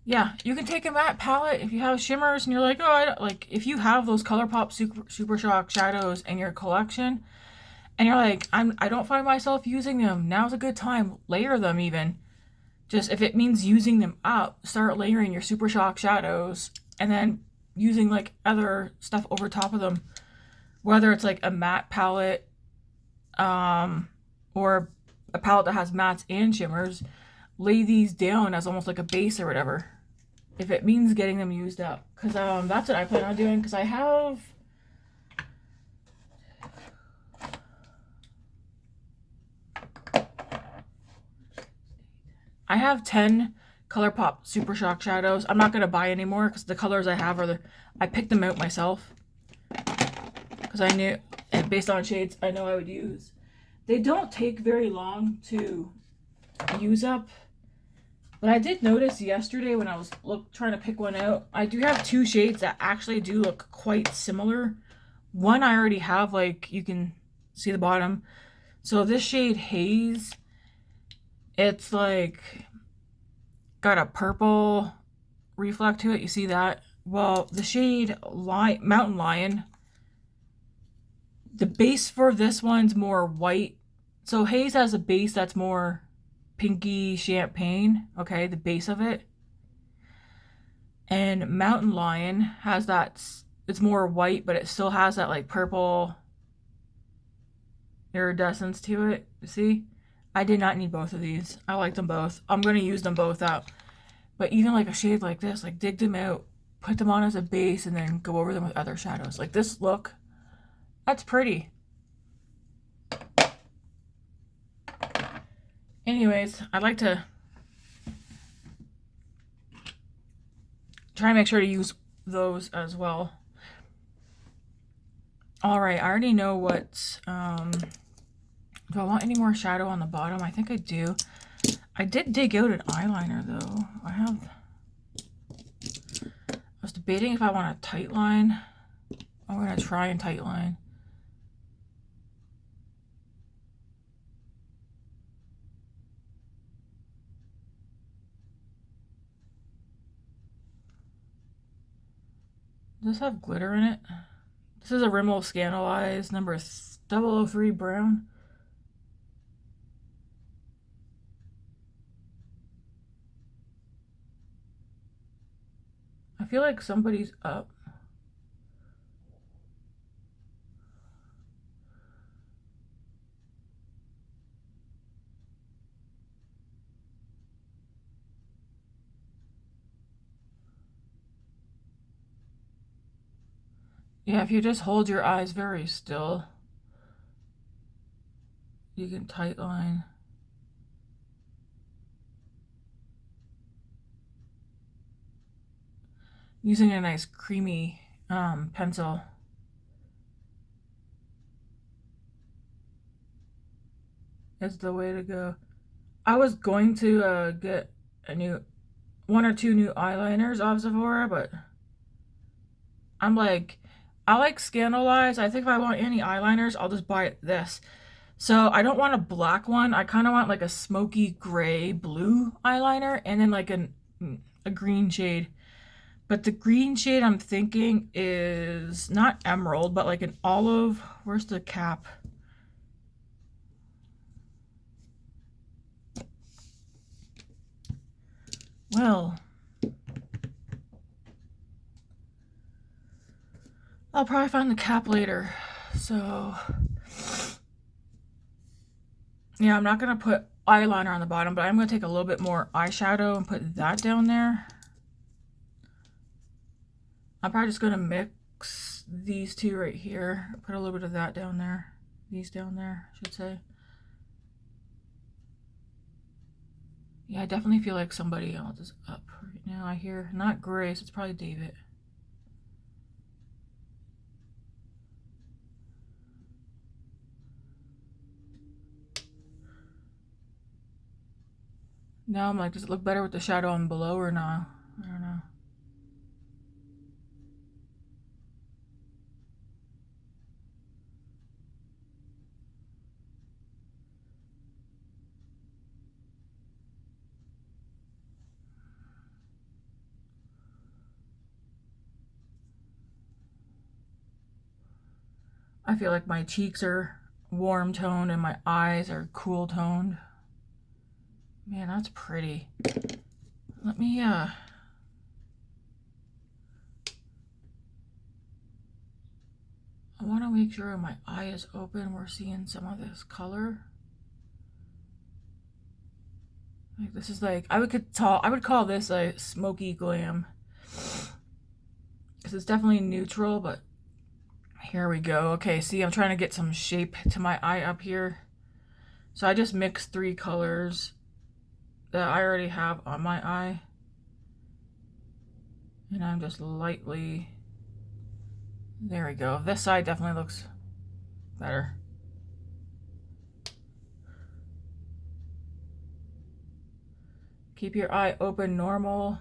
yeah, you can take a matte palette if you have shimmers and you're like, oh, I don't, like, if you have those ColourPop Super Shock shadows in your collection and you're like, I don't find myself using them, now's a good time. Layer them even. Just if it means using them up, start layering your Super Shock shadows and then using like other stuff over top of them. Whether it's like a matte palette or a palette that has mattes and shimmers, lay these down as almost like a base or whatever, if it means getting them used up. Because that's what I plan on doing, because I have 10 ColourPop Super Shock shadows. I'm not going to buy any more because the colors I have I picked them out myself. Because I knew, and based on shades I know I would use. They don't take very long to use up. But I did notice yesterday when I was trying to pick one out, I do have 2 shades that actually do look quite similar. One I already have, like, you can see the bottom. So this shade Haze, it's like got a purple reflect to it. You see that? Well, the shade Mountain Lion, the base for this one's more white. So Haze has a base that's more pinky champagne, okay, the base of it. And Mountain Lion has that, it's more white, but it still has that like purple iridescence to it. See? I did not need both of these. I like them both. I'm going to use them both up. But even like a shade like this, like dig them out, put them on as a base, and then go over them with other shadows. Like this look, that's pretty. Anyways, I'd like to try and make sure to use those as well. All right, I already know what, do I want any more shadow on the bottom? I think I do. I did dig out an eyeliner though. I was debating if I want a tight line. I'm gonna try and tight line. Does this have glitter in it? This is a Rimmel Scandaleyes number 003 brown. I feel like somebody's up. Yeah, if you just hold your eyes very still, you can tight line. Using a nice creamy pencil. Is the way to go. I was going to get a new 1 or 2 new eyeliners off Sephora, but I'm like, I like Scandaleyes. I think if I want any eyeliners, I'll just buy this. So I don't want a black one. I kind of want like a smoky gray blue eyeliner and then like a green shade. But the green shade I'm thinking is not emerald, but like an olive. Where's the cap? Well, I'll probably find the cap later. So, yeah, I'm not going to put eyeliner on the bottom, but I'm going to take a little bit more eyeshadow and put that down there. I'm probably just going to mix these two right here. Put a little bit of that down there. These down there, I should say. Yeah, I definitely feel like somebody else is up right now. I hear, not Grace, it's probably David. Now I'm like, does it look better with the shadow on below or not? I don't know. I feel like my cheeks are warm toned and my eyes are cool toned. Man, that's pretty. Let me, I want to make sure my eye is open. We're seeing some of this color. Like this is like, I would call this a smoky glam. Because it's definitely neutral, but here we go. Okay, see, I'm trying to get some shape to my eye up here. So I just mixed 3 colors that I already have on my eye. And I'm just lightly, there we go. This side definitely looks better. Keep your eye open normal.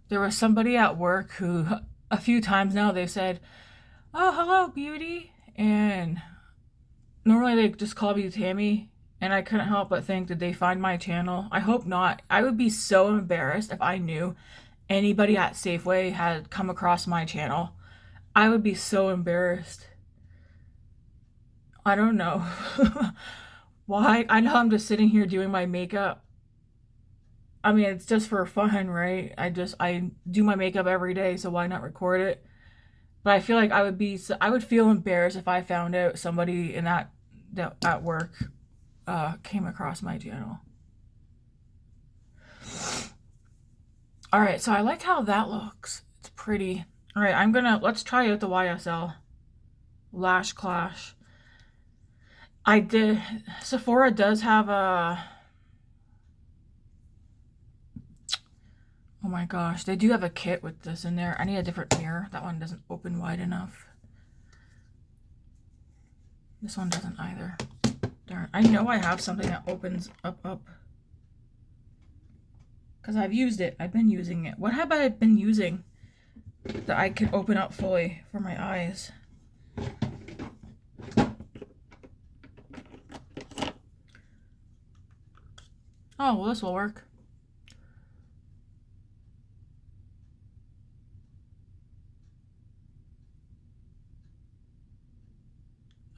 There was somebody at work who, a few times now, they've said, "Oh, hello, beauty." And normally they just call me Tammy, and I couldn't help but think, did they find my channel? I hope not. I would be so embarrassed if I knew anybody at Safeway had come across my channel. I would be so embarrassed. I don't know. Why? I know I'm just sitting here doing my makeup. I mean, it's just for fun, right? I do my makeup every day, so why not record it? But I feel like I would feel embarrassed if I found out somebody in that at work came across my channel. All right, so I like how that looks. It's pretty. All right, let's try out the YSL Lash Clash. Sephora does have a, oh my gosh, they do have a kit with this in there. I need a different mirror. That one doesn't open wide enough. This one doesn't either. Darn, I know I have something that opens up. Because I've used it. I've been using it. What have I been using that I can open up fully for my eyes? Oh, well, this will work.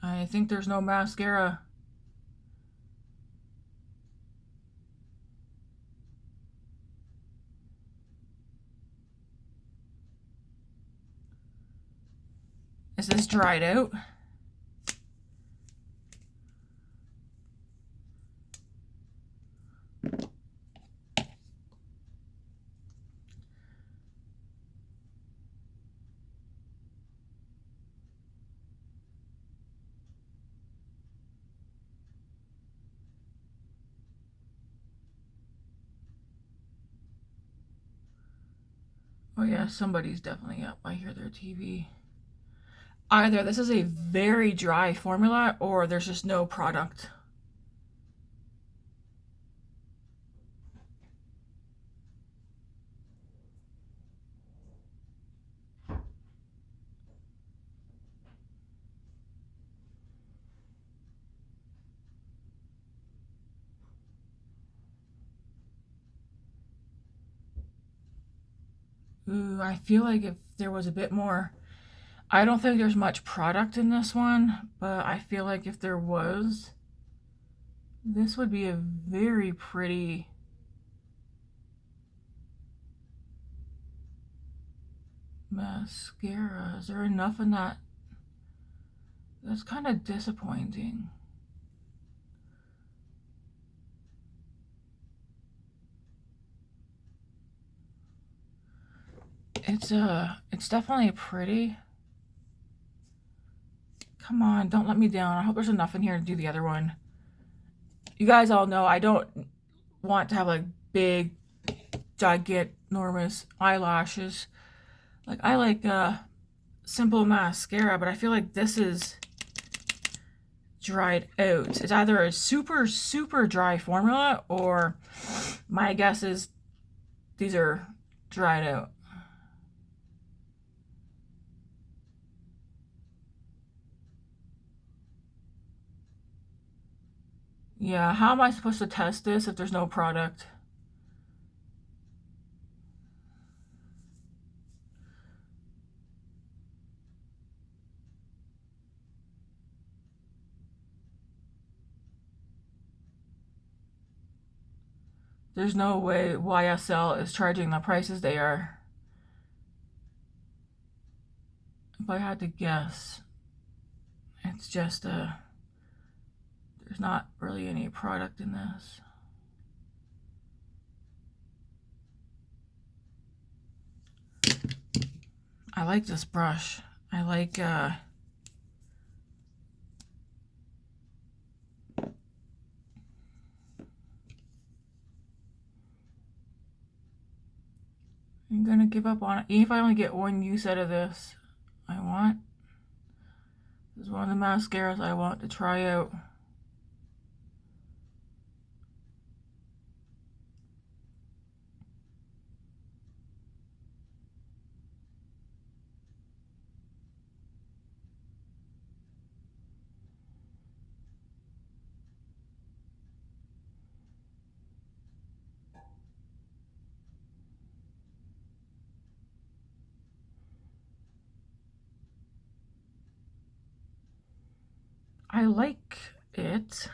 I think there's no mascara. Is this dried out? Oh yeah, somebody's definitely up. I hear their TV. Either this is a very dry formula or there's just no product. Ooh, I feel like if there was a bit more, I don't think there's much product in this one, but I feel like if there was, this would be a very pretty mascara. Is there enough in that? That's kind of disappointing. It's definitely pretty. Come on, don't let me down. I hope there's enough in here to do the other one. You guys all know I don't want to have like big, ginormous eyelashes. Like I like simple mascara, but I feel like this is dried out. It's either a super, super dry formula or my guess is these are dried out. Yeah, how am I supposed to test this if there's no product? There's no way YSL is charging the prices they are. If I had to guess, it's just there's not really any product in this. I like this brush. I like I'm gonna give up on it. Even if I only get one use out of this, this is one of the mascaras I want to try out. I like it.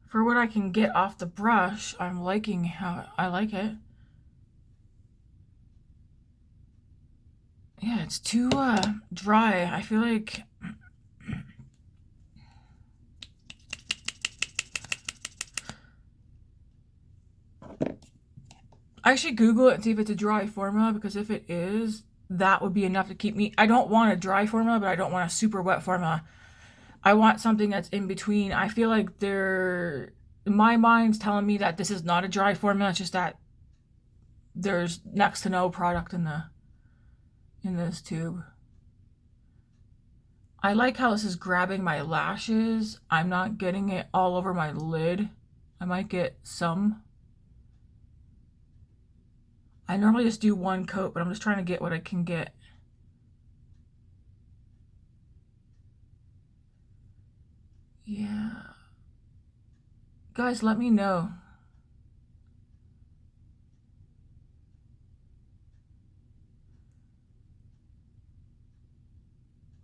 For what I can get off the brush, I'm liking how I like it. Yeah, it's too dry. I feel like I should Google it and see if it's a dry formula, because if it is, that would be enough to keep me. I don't want a dry formula, but I don't want a super wet formula. I want something that's in between. I feel like my mind's telling me that this is not a dry formula. It's just that there's next to no product in this tube. I like how this is grabbing my lashes. I'm not getting it all over my lid. I might get some. I normally just do one coat, but I'm just trying to get what I can get. Yeah. Guys, let me know.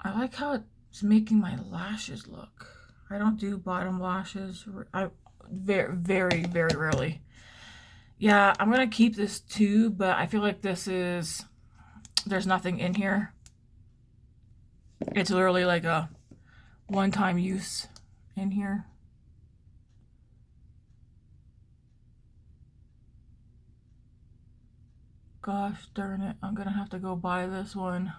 I like how it's making my lashes look. I don't do bottom lashes. I very, very, very rarely. Yeah, I'm gonna keep this too, but I feel like there's nothing in here. It's literally like a one-time use in here. Gosh darn it, I'm gonna have to go buy this one.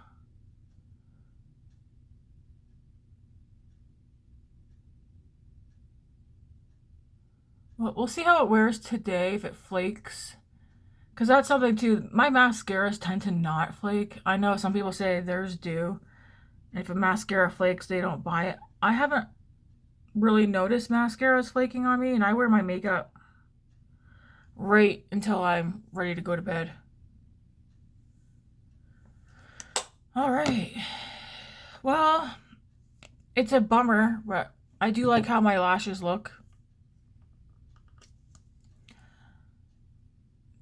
Well, we'll see how it wears today, if it flakes. Because that's something too, my mascaras tend to not flake. I know some people say theirs do. And if a mascara flakes, they don't buy it. I haven't really noticed mascaras flaking on me, and I wear my makeup right until I'm ready to go to bed. All right. Well, it's a bummer, but I do like how my lashes look.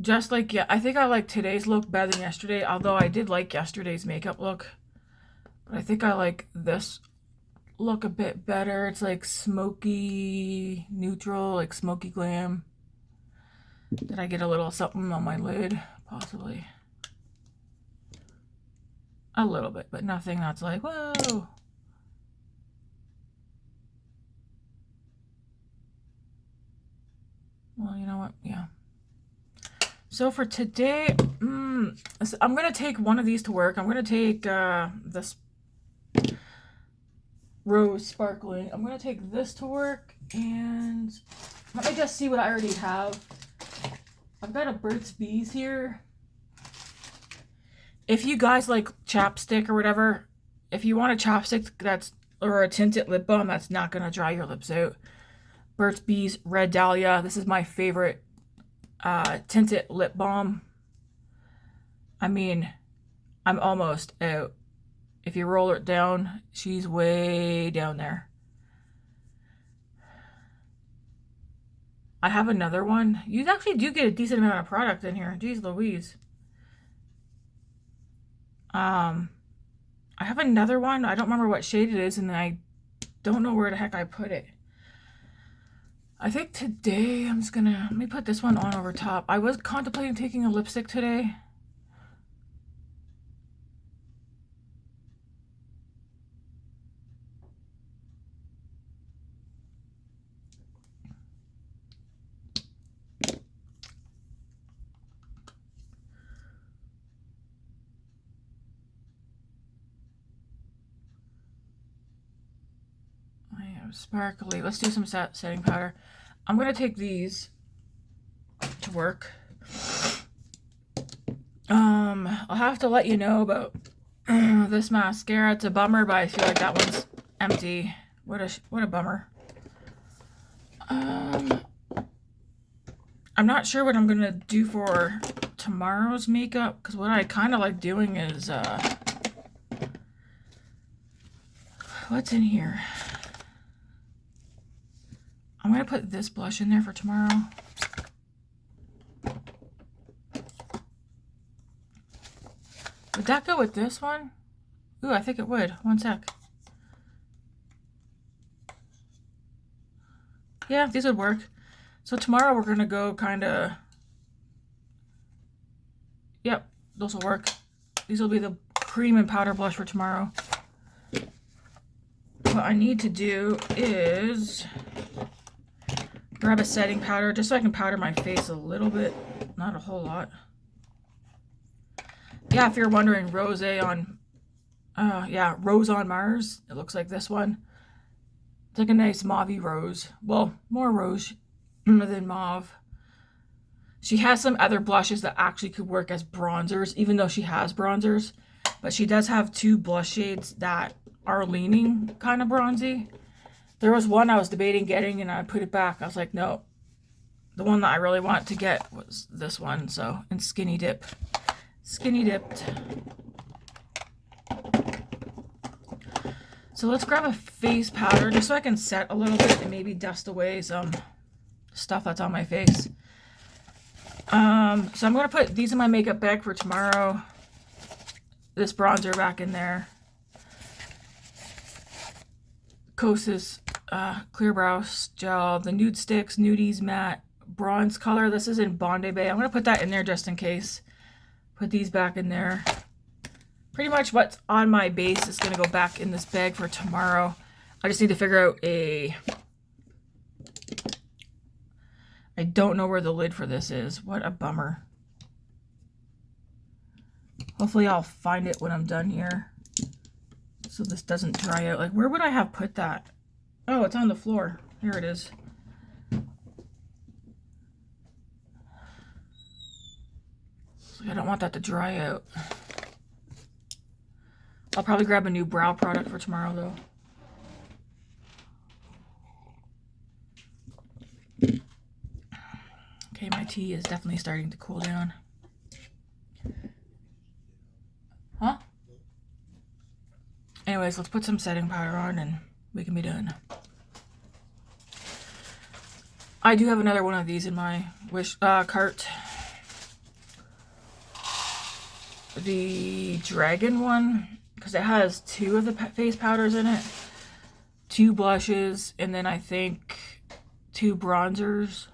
Just like, yeah, I think I like today's look better than yesterday, although I did like yesterday's makeup look. But I think I like this look a bit better. It's like smoky neutral, like smoky glam. Did I get a little something on my lid? Possibly. A little bit, but nothing that's like, whoa. Well, you know what? Yeah. So for today, I'm going to take one of these to work. I'm going to take this Rose Sparkling. I'm going to take this to work, and let me just see what I already have. I've got a Burt's Bees here. If you guys like chapstick or whatever, if you want a chapstick or a tinted lip balm that's not going to dry your lips out, Burt's Bees Red Dahlia. This is my favorite tinted lip balm. I mean, I'm almost out. If you roll it down, she's way down there. I have another one. You actually do get a decent amount of product in here. Jeez Louise. I have another one. I don't remember what shade it is, and I don't know where the heck I put it. I think today I'm just gonna, let me put this one on over top. I was contemplating taking a lipstick today. I have sparkly. Let's do some setting powder. I'm gonna take these to work. I'll have to let you know about this mascara. It's a bummer, but I feel like that one's empty. What a bummer. I'm not sure what I'm gonna do for tomorrow's makeup, because what I kind of like doing is what's in here? I'm gonna put this blush in there for tomorrow. Would that go with this one? Ooh, I think it would. One sec. Yeah, these would work. So tomorrow we're gonna go kind of, yep, those will work. These will be the cream and powder blush for tomorrow. What I need to do is grab a setting powder just so I can powder my face a little bit not a whole lot. Yeah, if you're wondering, Rose on, yeah, Rose on Mars. It looks like this one. It's like a nice mauvey rose. Well, more rose than mauve. She has some other blushes that actually could work as bronzers, even though she has bronzers. But she does have two blush shades that are leaning kind of bronzy. There was one I was debating getting and I put it back. I was like, no. The one that I really want to get was this one. So, in Skinny Dip. Skinny Dipped. So let's grab a face powder just so I can set a little bit and maybe dust away some stuff that's on my face. So I'm going to put these in my makeup bag for tomorrow. This bronzer back in there. Kosas Clear Brow Gel. The Nude Sticks, Nudies Matte Bronze Color. This is in Bondi Bay. I'm going to put that in there just in case. Put these back in there. Pretty much what's on my base is going to go back in this bag for tomorrow. I just need to figure out a... I don't know where the lid for this is. What a bummer. Hopefully I'll find it when I'm done here. So this doesn't dry out. Like, where would I have put that? Oh, it's on the floor. Here it is. I don't want that to dry out. I'll probably grab a new brow product for tomorrow, though. Okay, my tea is definitely starting to cool down. Huh? Anyways, let's put some setting powder on and we can be done. I do have another one of these in my wish cart. The Dragon one, because it has two of the face powders in it, two blushes, and then I think two bronzers.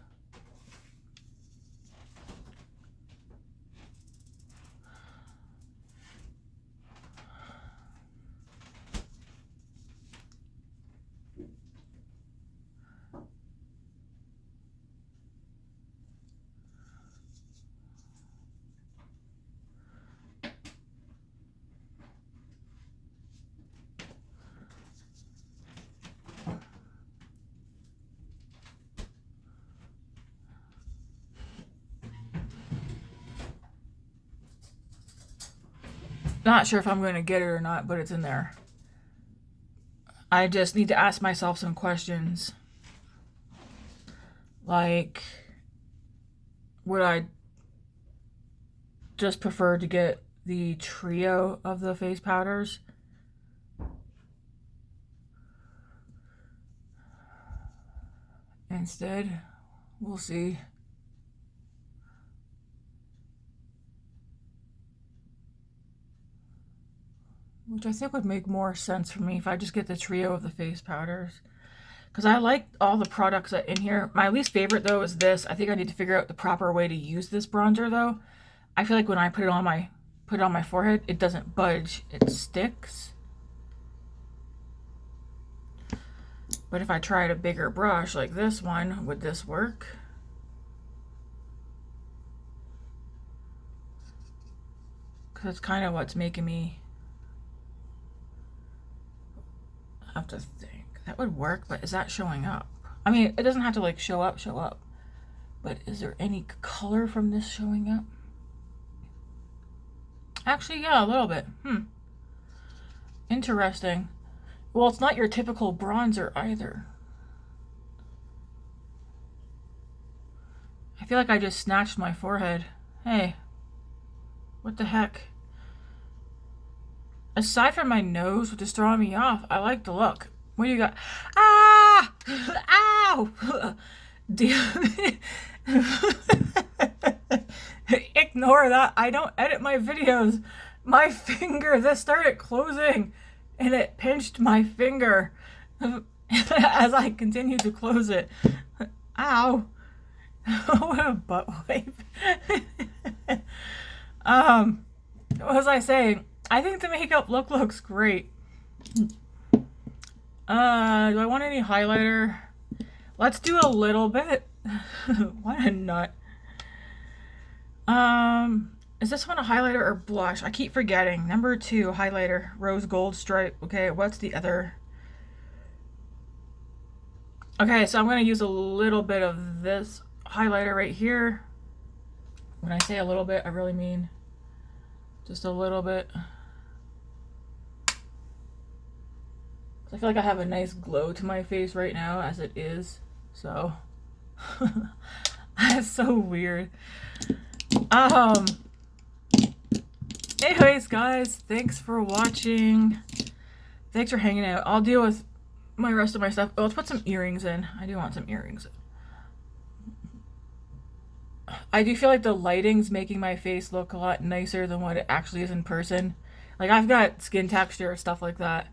Not sure if I'm going to get it or not, but it's in there. I just need to ask myself some questions. Like, would I just prefer to get the trio of the face powders? Instead, we'll see. Which I think would make more sense for me if I just get the trio of the face powders. Because I like all the products that in here. My least favorite, though, is this. I think I need to figure out the proper way to use this bronzer, though. I feel like when I put it on my forehead, it doesn't budge. It sticks. But if I tried a bigger brush like this one, would this work? Because it's kind of what's making me have to think. That would work, but is that showing up? I mean, it doesn't have to like show up. But is there any color from this showing up? Actually, yeah, a little bit. Interesting. Well, it's not your typical bronzer either. I feel like I just snatched my forehead. Hey, what the heck? Aside from my nose, which is throwing me off, I like the look. What do you got? Ah! Ow! Ignore that. I don't edit my videos. My finger, this started closing and it pinched my finger as I continued to close it. Ow. What a butt wipe. What was I saying? I think the makeup look looks great. Do I want any highlighter? Let's do a little bit. What a nut. Is this one a highlighter or blush? I keep forgetting. Number 2, highlighter, rose gold stripe. Okay, what's the other? Okay, so I'm going to use a little bit of this highlighter right here. When I say a little bit, I really mean just a little bit. I feel like I have a nice glow to my face right now as it is. So, that's so weird. Anyways, guys, thanks for watching. Thanks for hanging out. I'll deal with my rest of my stuff. Oh, let's put some earrings in. I do want some earrings. I do feel like the lighting's making my face look a lot nicer than what it actually is in person. Like, I've got skin texture, stuff like that.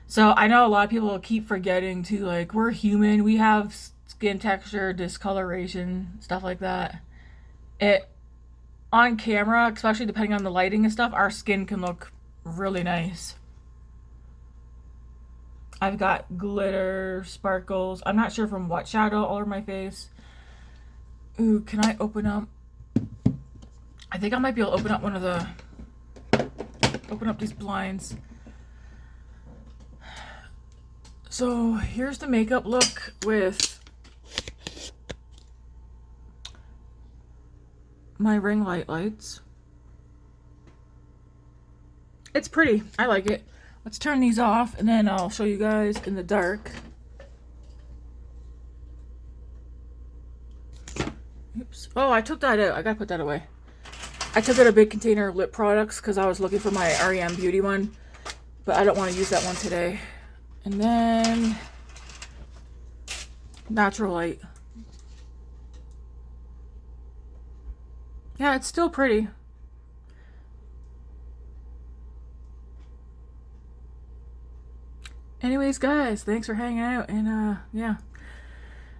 So I know a lot of people keep forgetting to, like, we're human. We have skin texture, discoloration, stuff like that. On camera, especially depending on the lighting and stuff, our skin can look really nice. I've got glitter, sparkles. I'm not sure from what shadow all over my face. Ooh, can I open up? I think I might be able to open up these blinds. So here's the makeup look with my ring light lights. It's pretty. I like it. Let's turn these off and then I'll show you guys in the dark. Oops. Oh, I took that out. I gotta put that away. I took out a big container of lip products because I was looking for my REM Beauty one, but I don't want to use that one today. And then natural light. Yeah, it's still pretty. Anyways, guys, thanks for hanging out, and yeah.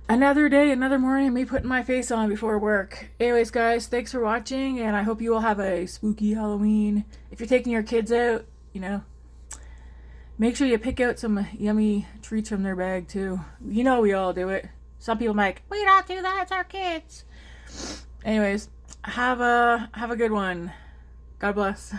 Another day, another morning, me putting my face on before work. Anyways, guys, thanks for watching, and I hope you all have a spooky Halloween. If you're taking your kids out, you know, make sure you pick out some yummy treats from their bag, too. You know we all do it. Some people might, we don't do that, it's our kids. Anyways, have a good one. God bless.